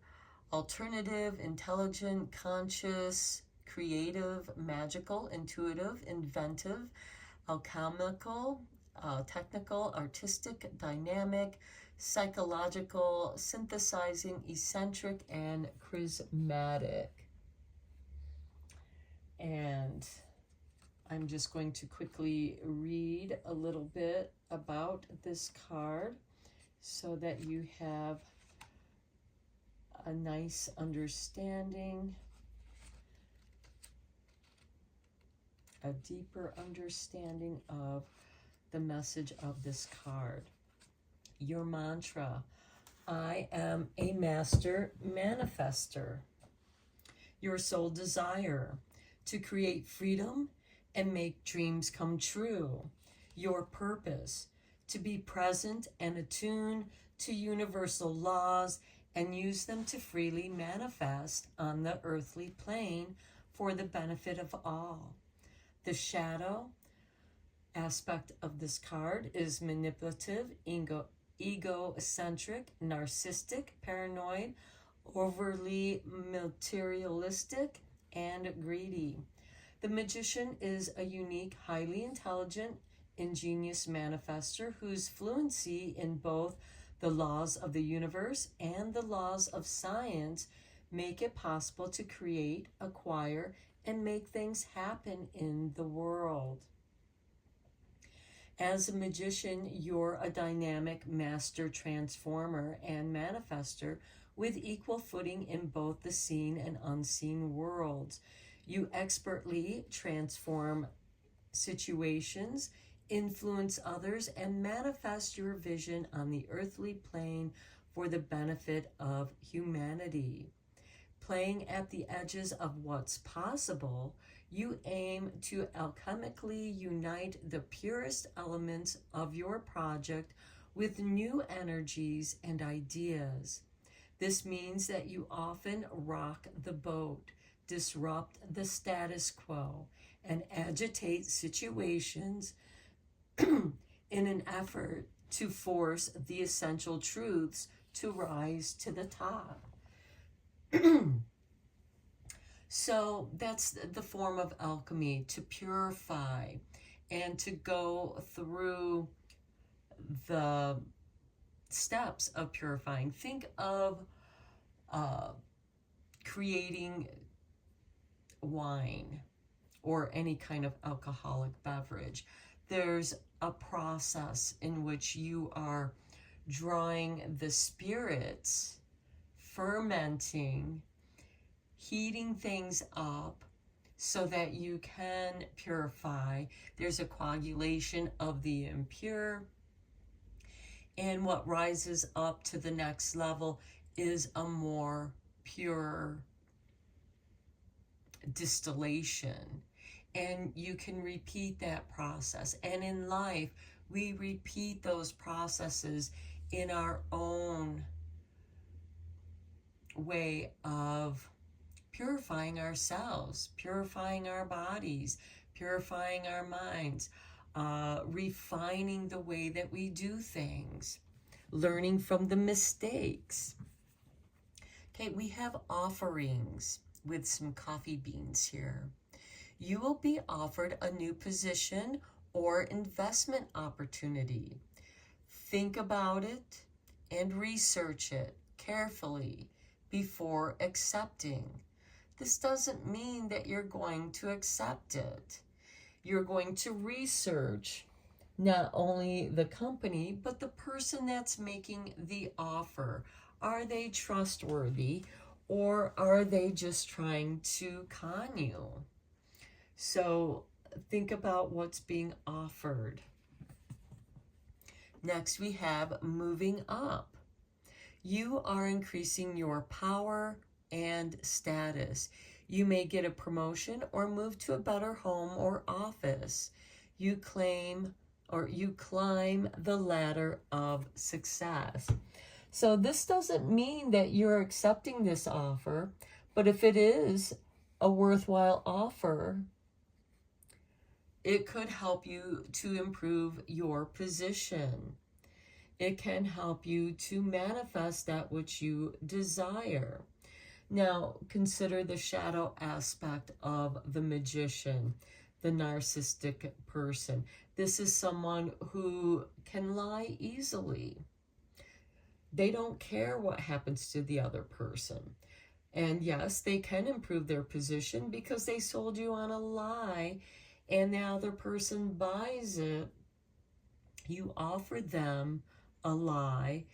alternative, intelligent, conscious, creative, magical, intuitive, inventive, alchemical, technical, artistic, dynamic, psychological, synthesizing, eccentric, and charismatic. And I'm just going to quickly read a little bit about this card so that you have a nice understanding, a deeper understanding of the message of this card. Your mantra: I am a master manifester. Your soul desire: to create freedom and make dreams come true. Your purpose: to be present and attuned to universal laws and use them to freely manifest on the earthly plane for the benefit of all. The shadow aspect of this card is manipulative, egocentric, narcissistic, paranoid, overly materialistic, and greedy. The Magician is a unique, highly intelligent, ingenious manifester whose fluency in both the laws of the universe and the laws of science make it possible to create, acquire, and make things happen in the world. As a magician, you're a dynamic master transformer and manifester with equal footing in both the seen and unseen worlds. You expertly transform situations, influence others, and manifest your vision on the earthly plane for the benefit of humanity. Playing at the edges of what's possible, you aim to alchemically unite the purest elements of your project with new energies and ideas. This means that you often rock the boat, disrupt the status quo, and agitate situations in an effort to force the essential truths to rise to the top. So that's the form of alchemy, to purify and to go through the steps of purifying. Think of creating wine or any kind of alcoholic beverage. There's a process in which you are drawing the spirits, fermenting, heating things up so that you can purify. There's a coagulation of the impure, and what rises up to the next level is a more pure distillation. And you can repeat that process. And in life, we repeat those processes in our own way of purifying ourselves, purifying our bodies, purifying our minds, refining the way that we do things, learning from the mistakes. Okay, we have offerings with some coffee beans here. You will be offered a new position or investment opportunity. Think about it and research it carefully before accepting. This doesn't mean that you're going to accept it. You're going to research not only the company, but the person that's making the offer. Are they trustworthy, or are they just trying to con you? So think about what's being offered. Next, we have moving up. You are increasing your power and status. You may get a promotion or move to a better home or office. You climb the ladder of success. So this doesn't mean that you're accepting this offer, but if it is a worthwhile offer, it could help you to improve your position. It can help you to manifest that which you desire. Now, consider the shadow aspect of the magician, the narcissistic person. This is someone who can lie easily. They don't care what happens to the other person. And yes, they can improve their position because they sold you on a lie and the other person buys it. You offered them a lie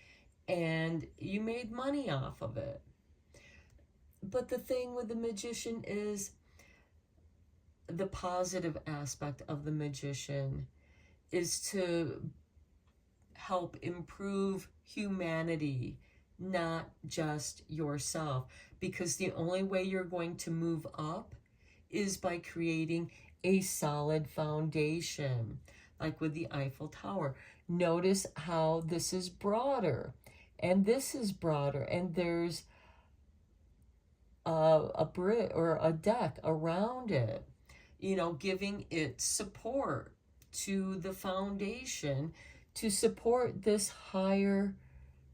and you made money off of it. But the thing with the magician is the positive aspect of the magician is to help improve humanity, not just yourself. Because the only way you're going to move up is by creating a solid foundation, like with the Eiffel Tower. Notice how this is broader and this is broader, and there's a brick or a deck around it, giving it support to the foundation to support this higher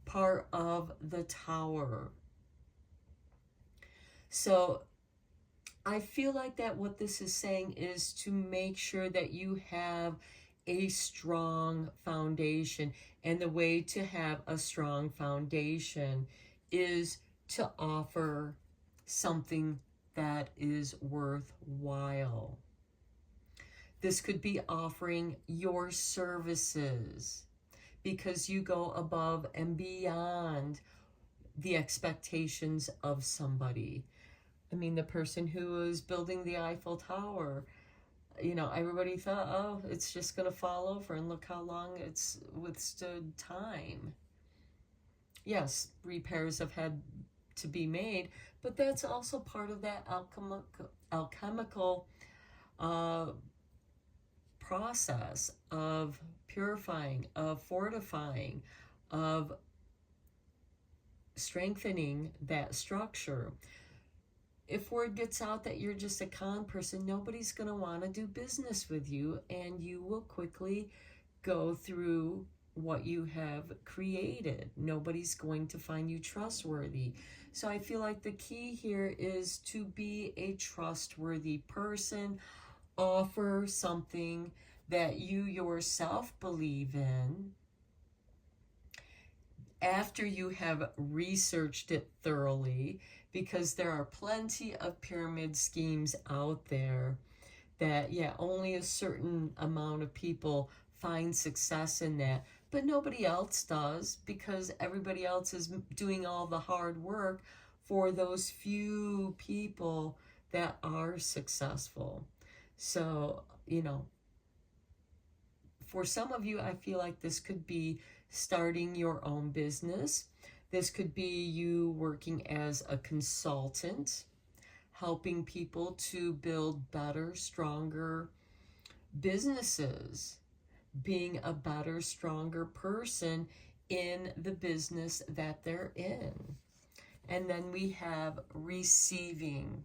part of the tower. So I feel like that what this is saying is to make sure that you have a strong foundation. And the way to have a strong foundation is to offer something that is worthwhile. This could be offering your services because you go above and beyond the expectations of somebody. I mean, the person who was building the Eiffel Tower, everybody thought, oh, it's just going to fall over, and look how long it's withstood time. Yes, repairs have had to be made, but that's also part of that alchemical process of purifying, of fortifying, of strengthening that structure. If word gets out that you're just a con person, nobody's going to want to do business with you, and you will quickly go through what you have created. Nobody's going to find you trustworthy. So I feel like the key here is to be a trustworthy person. Offer something that you yourself believe in after you have researched it thoroughly, because there are plenty of pyramid schemes out there that, only a certain amount of people find success in that, but nobody else does, because everybody else is doing all the hard work for those few people that are successful. So, for some of you, I feel like this could be starting your own business. This could be you working as a consultant, helping people to build better, stronger businesses, being a better, stronger person in the business that they're in. And then we have receiving.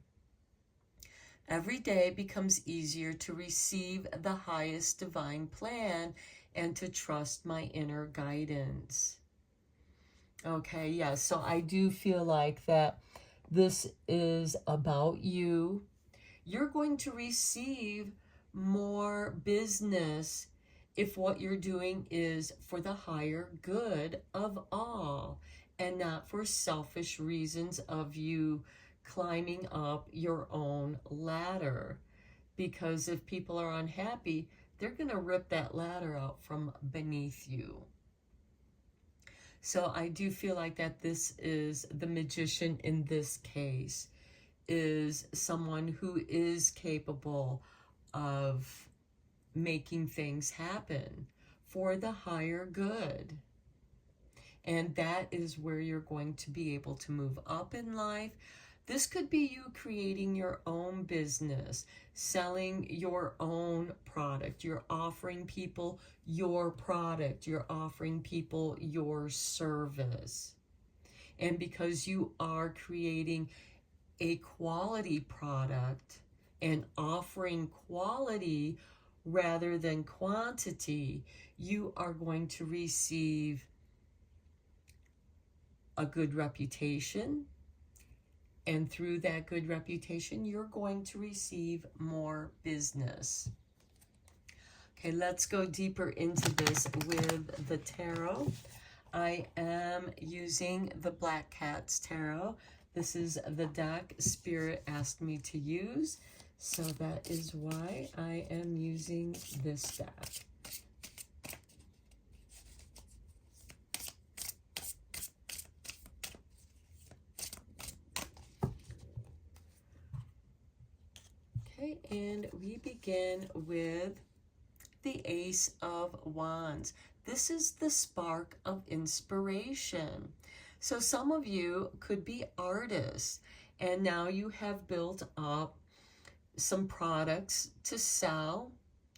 Every day becomes easier to receive the highest divine plan and to trust my inner guidance. Okay, yeah, so I do feel like that this is about you. You're going to receive more business if what you're doing is for the higher good of all and not for selfish reasons of you climbing up your own ladder. Because if people are unhappy, they're going to rip that ladder out from beneath you. So I do feel like that this is the magician in this case is someone who is capable of making things happen for the higher good. And that is where you're going to be able to move up in life. This could be you creating your own business, selling your own product. You're offering people your product. You're offering people your service. And because you are creating a quality product and offering quality rather than quantity, you are going to receive a good reputation. And through that good reputation, you're going to receive more business. Okay, let's go deeper into this with the tarot. I am using the Black Cat's Tarot. This is the deck Spirit asked me to use, so that is why I am using this deck. Okay, and we begin with the Ace of Wands. This is the spark of inspiration. So some of you could be artists, and now you have built up some products to sell.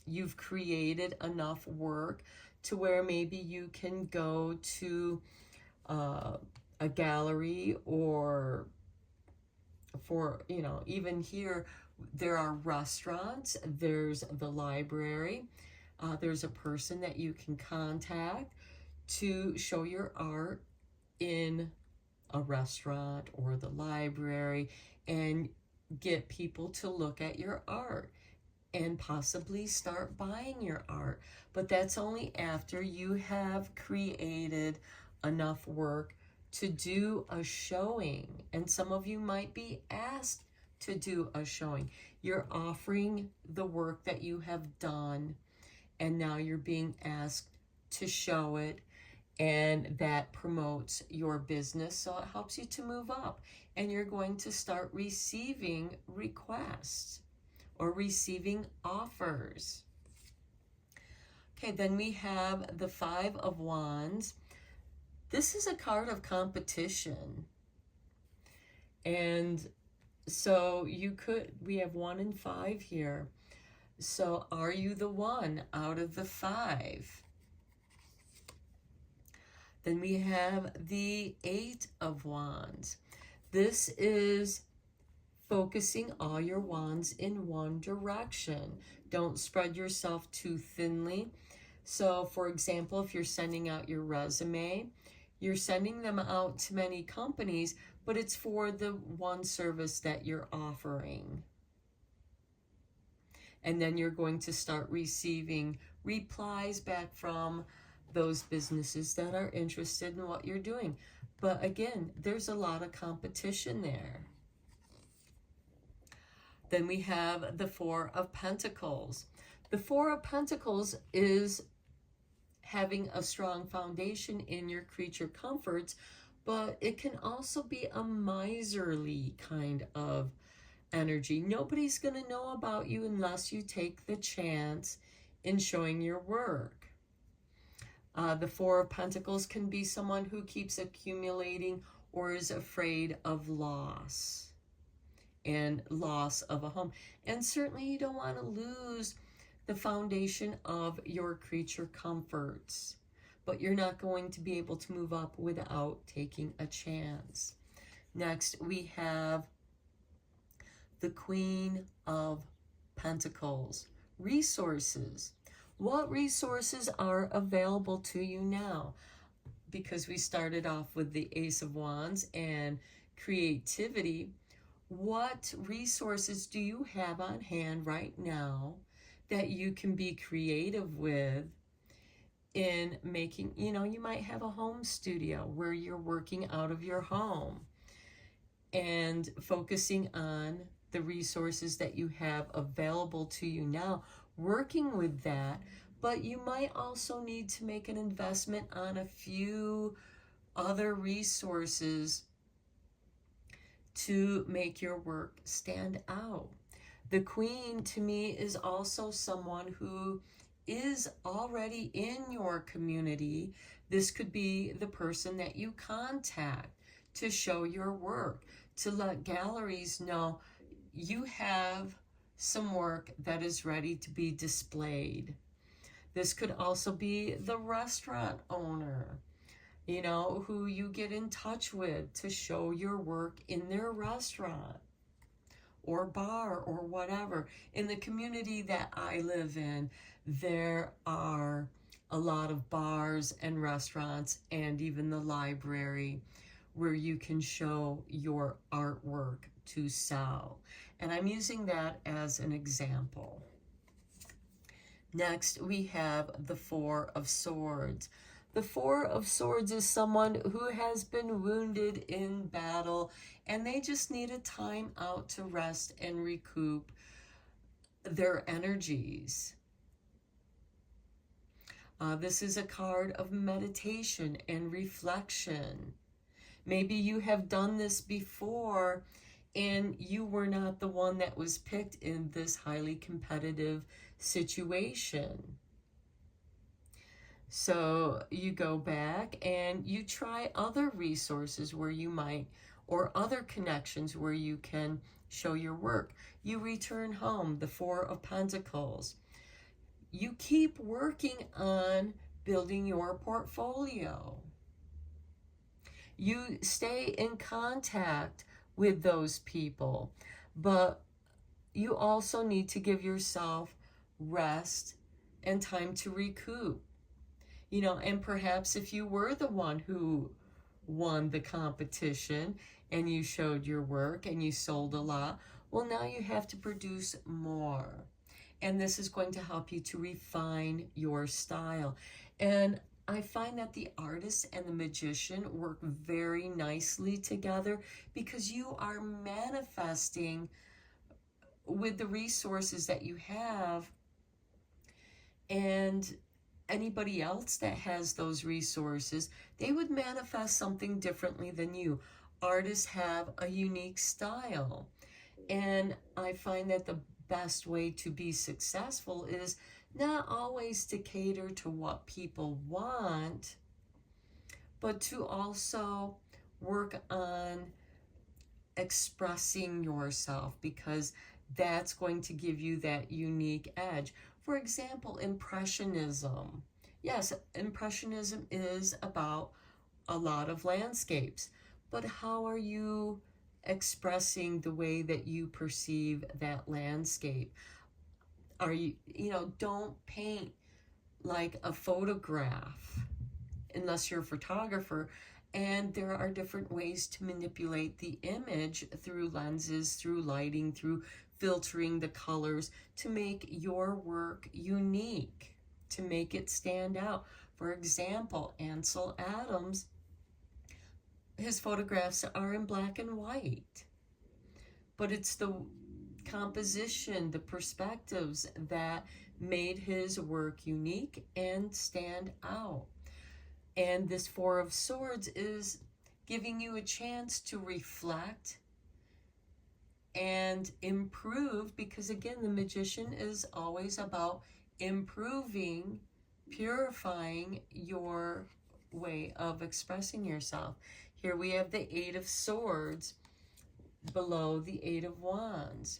You've created enough work to where maybe you can go to a gallery, or for, you know, even here, there are restaurants, there's the library, there's a person that you can contact to show your art in a restaurant or the library and get people to look at your art and possibly start buying your art. But that's only after you have created enough work to do a showing. And some of you might be asked to do a showing. You're offering the work that you have done, and now you're being asked to show it, and that promotes your business, so it helps you to move up, and you're going to start receiving requests or receiving offers. Okay, then we have the Five of Wands. This is a card of competition, and so we have 1 and 5 here. So are you the one out of the 5? Then we have the 8 of Wands. This is focusing all your wands in one direction. Don't spread yourself too thinly. So for example, if you're sending out your resume, you're sending them out to many companies, but it's for the one service that you're offering. And then you're going to start receiving replies back from those businesses that are interested in what you're doing. But again, there's a lot of competition there. Then we have the Four of Pentacles. The Four of Pentacles is having a strong foundation in your creature comforts, but it can also be a miserly kind of energy. Nobody's going to know about you unless you take the chance in showing your work. The Four of Pentacles can be someone who keeps accumulating or is afraid of loss and loss of a home. And certainly you don't want to lose the foundation of your creature comforts, but you're not going to be able to move up without taking a chance. Next, we have the Queen of Pentacles. Resources. What resources are available to you now? Because we started off with the Ace of Wands and creativity. What resources do you have on hand right now that you can be creative with in making, you might have a home studio where you're working out of your home and focusing on the resources that you have available to you now, working with that. But you might also need to make an investment on a few other resources to make your work stand out. The Queen, to me, is also someone who is already in your community. This could be the person that you contact to show your work, to let galleries know you have some work that is ready to be displayed. This could also be the restaurant owner, who you get in touch with to show your work in their restaurant or bar or whatever. In the community that I live in, there are a lot of bars and restaurants and even the library where you can show your artwork to sell. And I'm using that as an example. Next, we have the Four of Swords. The Four of Swords is someone who has been wounded in battle and they just need a time out to rest and recoup their energies. This is a card of meditation and reflection. Maybe you have done this before and you were not the one that was picked in this highly competitive situation. So you go back and you try other resources where you might, or other connections where you can show your work. You return home, the Four of Pentacles. You keep working on building your portfolio. You stay in contact with those people, but you also need to give yourself rest and time to recoup. And perhaps if you were the one who won the competition and you showed your work and you sold a lot, well, now you have to produce more. And this is going to help you to refine your style. And I find that the artist and the magician work very nicely together because you are manifesting with the resources that you have, and anybody else that has those resources, they would manifest something differently than you. Artists have a unique style, and I find that the best way to be successful is not always to cater to what people want, but to also work on expressing yourself, because that's going to give you that unique edge. For example, Impressionism. Yes, Impressionism is about a lot of landscapes, but how are you expressing the way that you perceive that landscape? Are you, don't paint like a photograph unless you're a photographer. And there are different ways to manipulate the image through lenses, through lighting, through filtering the colors to make your work unique, to make it stand out. For example, Ansel Adams, his photographs are in black and white, but it's the composition, the perspectives that made his work unique and stand out. And this Four of Swords is giving you a chance to reflect and improve, because again, the magician is always about improving, purifying your way of expressing yourself. Here we have the Eight of Swords below the Eight of Wands.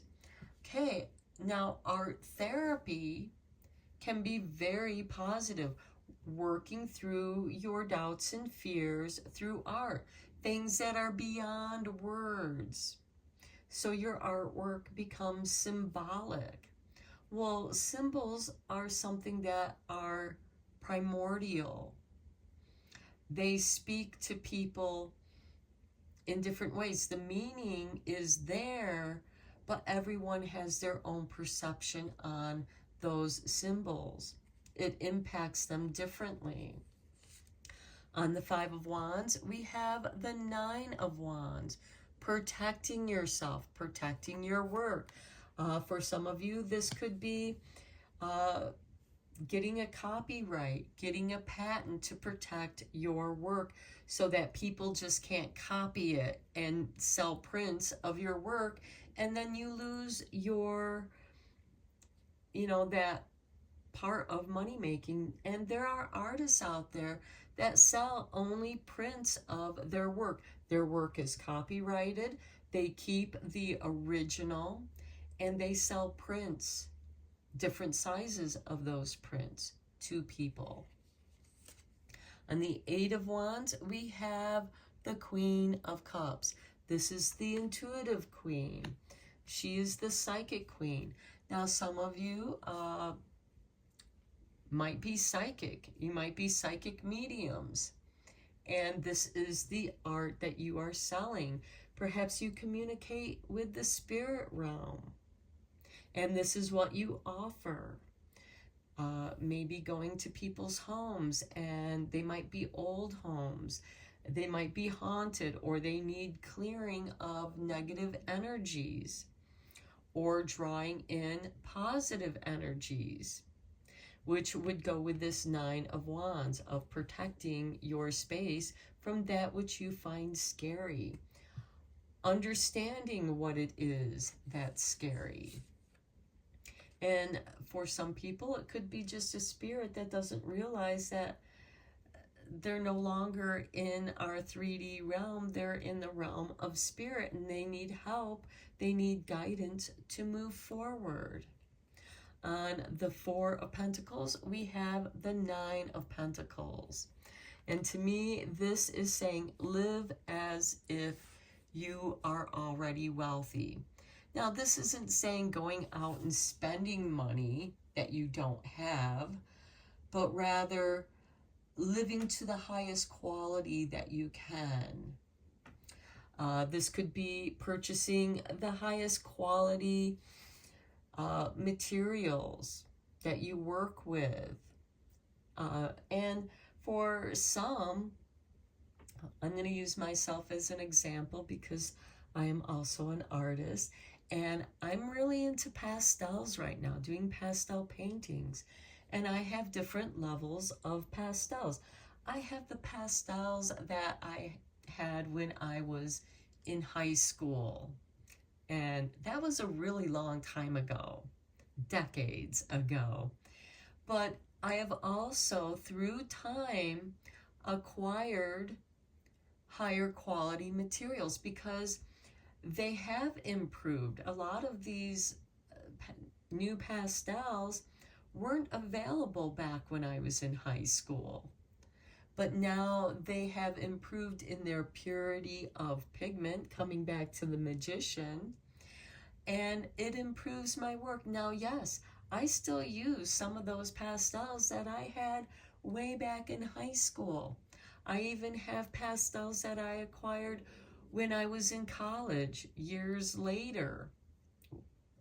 Okay, now art therapy can be very positive. Working through your doubts and fears through art, things that are beyond words. so your artwork becomes symbolic. Well, symbols are something that are primordial. They speak to people in different ways. The meaning is there, but everyone has their own perception on those symbols. It impacts them differently. On the Five of Wands, we have the Nine of Wands, protecting yourself, protecting your work. For some of you, this could be getting a copyright, getting a patent to protect your work so that people just can't copy it and sell prints of your work, and then you lose your, that part of money making. And there are artists out there that sell only prints of their work. Their work is copyrighted, they keep the original, and they sell prints, different sizes of those prints, to people. On the Eight of Wands, we have the Queen of Cups. This is the intuitive queen. She is the psychic queen. Now, some of you might be psychic. You might be psychic mediums. And this is the art that you are selling. Perhaps you communicate with the spirit realm, and this is what you offer. Maybe going to people's homes, and they might be old homes. They might be haunted, or they need clearing of negative energies, or drawing in positive energies, which would go with this Nine of Wands of protecting your space from that which you find scary. Understanding what it is that's scary. And for some people, it could be just a spirit that doesn't realize that they're no longer in our 3D realm. They're in the realm of spirit, and they need help. They need guidance to move forward. On the Four of Pentacles, we have the Nine of Pentacles. And to me, this is saying live as if you are already wealthy. Now, this isn't saying going out and spending money that you don't have, but rather living to the highest quality that you can. This could be purchasing the highest quality materials that you work with. And for some, I'm going to use myself as an example because I am also an artist. And I'm really into pastels right now, doing pastel paintings. And I have different levels of pastels. I have the pastels that I had when I was in high school. And that was a really long time ago, decades ago. But I have also, through time, acquired higher quality materials because they have improved. A lot of these new pastels weren't available back when I was in high school. But now they have improved in their purity of pigment, coming back to the magician, and it improves my work. Now, yes, I still use some of those pastels that I had way back in high school. I even have pastels that I acquired when I was in college, years later,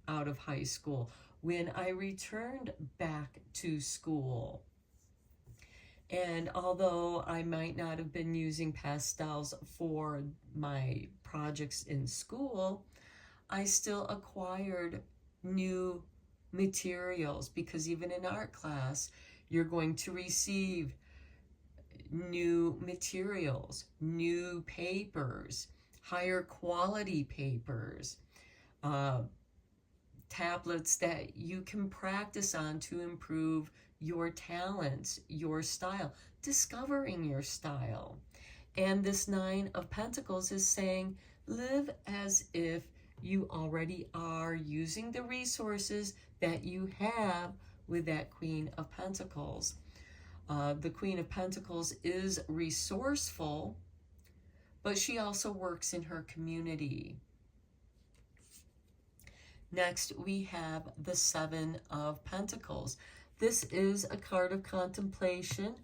out of high school, when I returned back to school. And although I might not have been using pastels for my projects in school, I still acquired new materials, because even in art class, you're going to receive new materials, new papers, higher quality papers, tablets that you can practice on to improve your talents, your style, discovering your style. And this Nine of Pentacles is saying, live as if you already are, using the resources that you have with that Queen of Pentacles. The Queen of Pentacles is resourceful, but she also works in her community. Next, we have the Seven of Pentacles. This is a card of contemplation,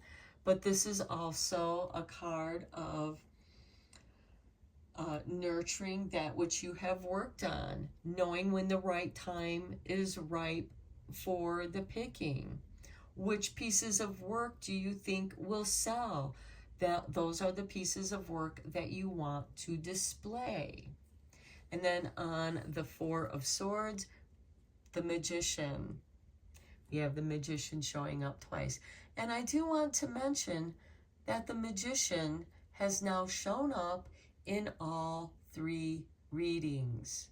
but this is also a card of nurturing that which you have worked on, knowing when the right time is ripe for the picking. Which pieces of work do you think will sell? Those are the pieces of work that you want to display. And then on the Four of Swords, the Magician. We have the Magician showing up twice. And I do want to mention that the Magician has now shown up in all three readings.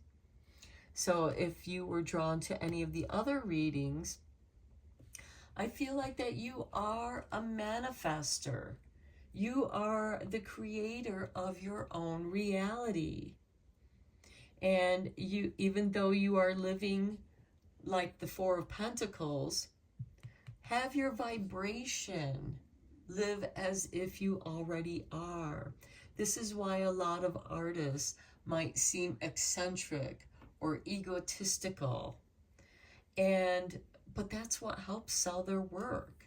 So if you were drawn to any of the other readings, I feel like that you are a manifester. You are the creator of your own reality. And you, even though you are living like the Four of Pentacles, have your vibration. Live as if you already are. This is why a lot of artists might seem eccentric or egotistical. But that's what helps sell their work.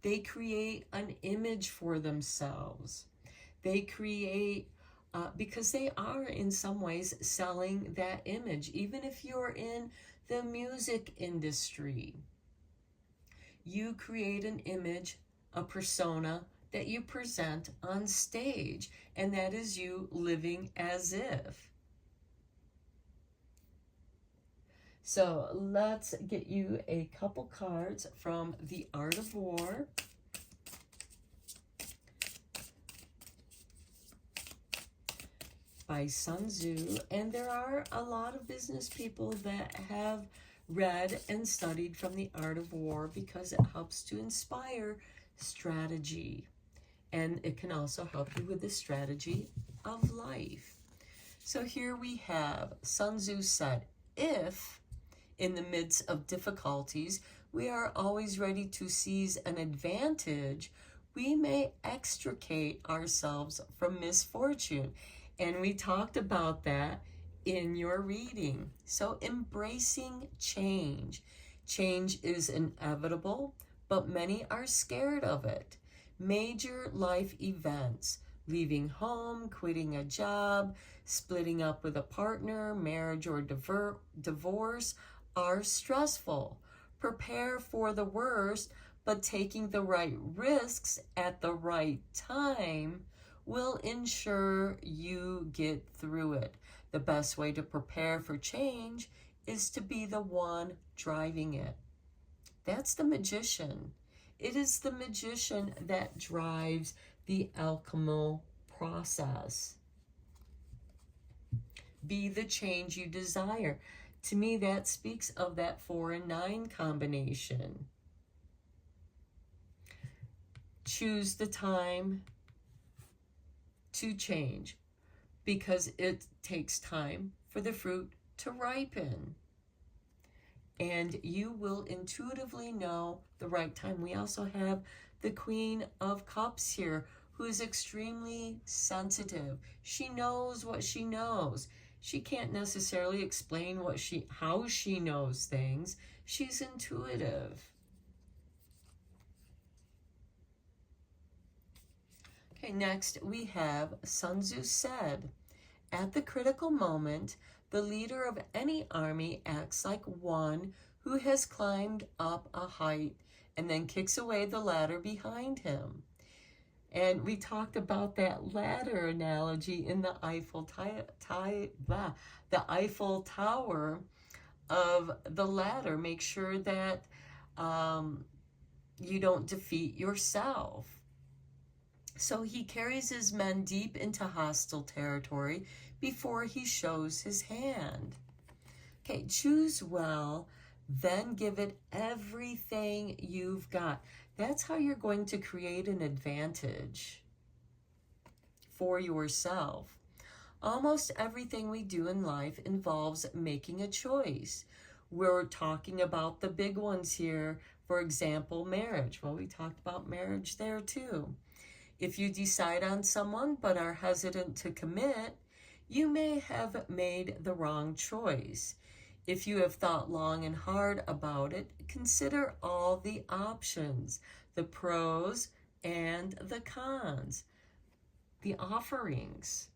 They create an image for themselves. They create, because they are in some ways selling that image. Even if you're in the music industry, you create an image, a persona that you present on stage, and that is you living as if. So let's get you a couple cards from The Art of War. By Sun Tzu. And there are a lot of business people that have read and studied from The Art of War because it helps to inspire strategy. And it can also help you with the strategy of life. So here we have Sun Tzu said, if in the midst of difficulties we are always ready to seize an advantage, we may extricate ourselves from misfortune. And we talked about that in your reading. So embracing change. Change is inevitable, but many are scared of it. Major life events, leaving home, quitting a job, splitting up with a partner, marriage or divorce, are stressful. Prepare for the worst, but taking the right risks at the right time will ensure you get through it. The best way to prepare for change is to be the one driving it. That's the magician. It is the magician that drives the alchemical process. Be the change you desire. To me, that speaks of that 4 and 9 combination. Choose the time to change, because it takes time for the fruit to ripen. And you will intuitively know the right time. We also have the Queen of Cups here, who is extremely sensitive. She knows what she knows. She can't necessarily explain how she knows things. She's intuitive. Okay, next we have Sun Tzu said, at the critical moment, the leader of any army acts like one who has climbed up a height and then kicks away the ladder behind him. And we talked about that ladder analogy in the Eiffel Tower of the ladder. Make sure that you don't defeat yourself. So he carries his men deep into hostile territory before he shows his hand. Okay, choose well, then give it everything you've got. That's how you're going to create an advantage for yourself. Almost everything we do in life involves making a choice. We're talking about the big ones here. For example, marriage. Well, we talked about marriage there too. If you decide on someone but are hesitant to commit, you may have made the wrong choice. If you have thought long and hard about it, consider all the options, the pros and the cons, the offerings.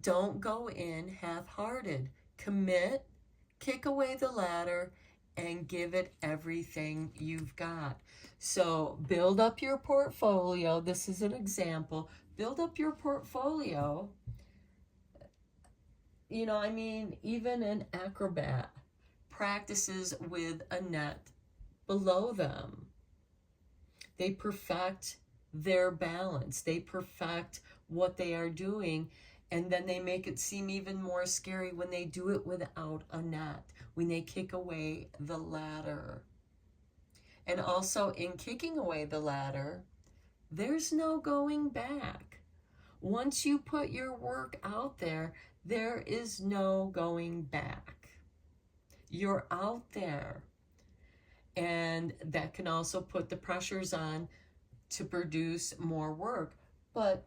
Don't go in half-hearted. Commit, kick away the ladder, and give it everything you've got. So build up your portfolio. This is an example. Build up your portfolio. You know, I mean, even an acrobat practices with a net below them. They perfect their balance. They perfect what they are doing, and then they make it seem even more scary when they do it without a net, when they kick away the ladder. And also in kicking away the ladder, there's no going back. Once you put your work out there, there is no going back. You're out there. And that can also put the pressures on to produce more work. But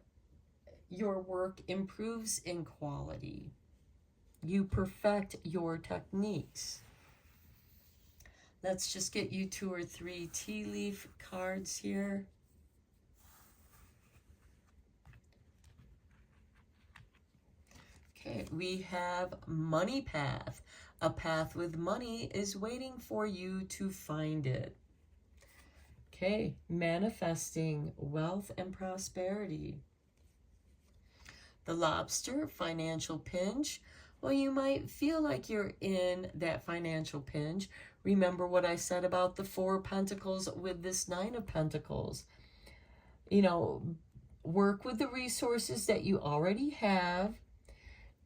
your work improves in quality. You perfect your techniques. Let's just get you 2 or 3 tea leaf cards here. Okay, we have money path. A path with money is waiting for you to find it. Okay, manifesting wealth and prosperity. The lobster, financial pinch. Well, you might feel like you're in that financial pinch. Remember what I said about the 4 of Pentacles with this 9 of Pentacles. You know, work with the resources that you already have,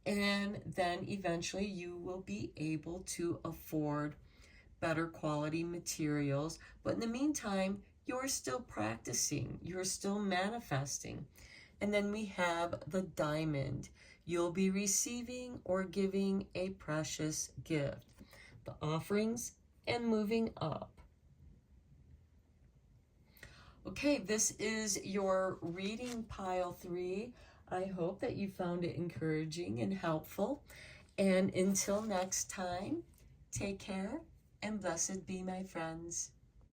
and then eventually you will be able to afford better quality materials. But in the meantime, you're still practicing, you're still manifesting. And then we have the diamond. You'll be receiving or giving a precious gift. The offerings and moving up. Okay, this is your reading pile 3. I hope that you found it encouraging and helpful. And until next time, take care and blessed be, my friends.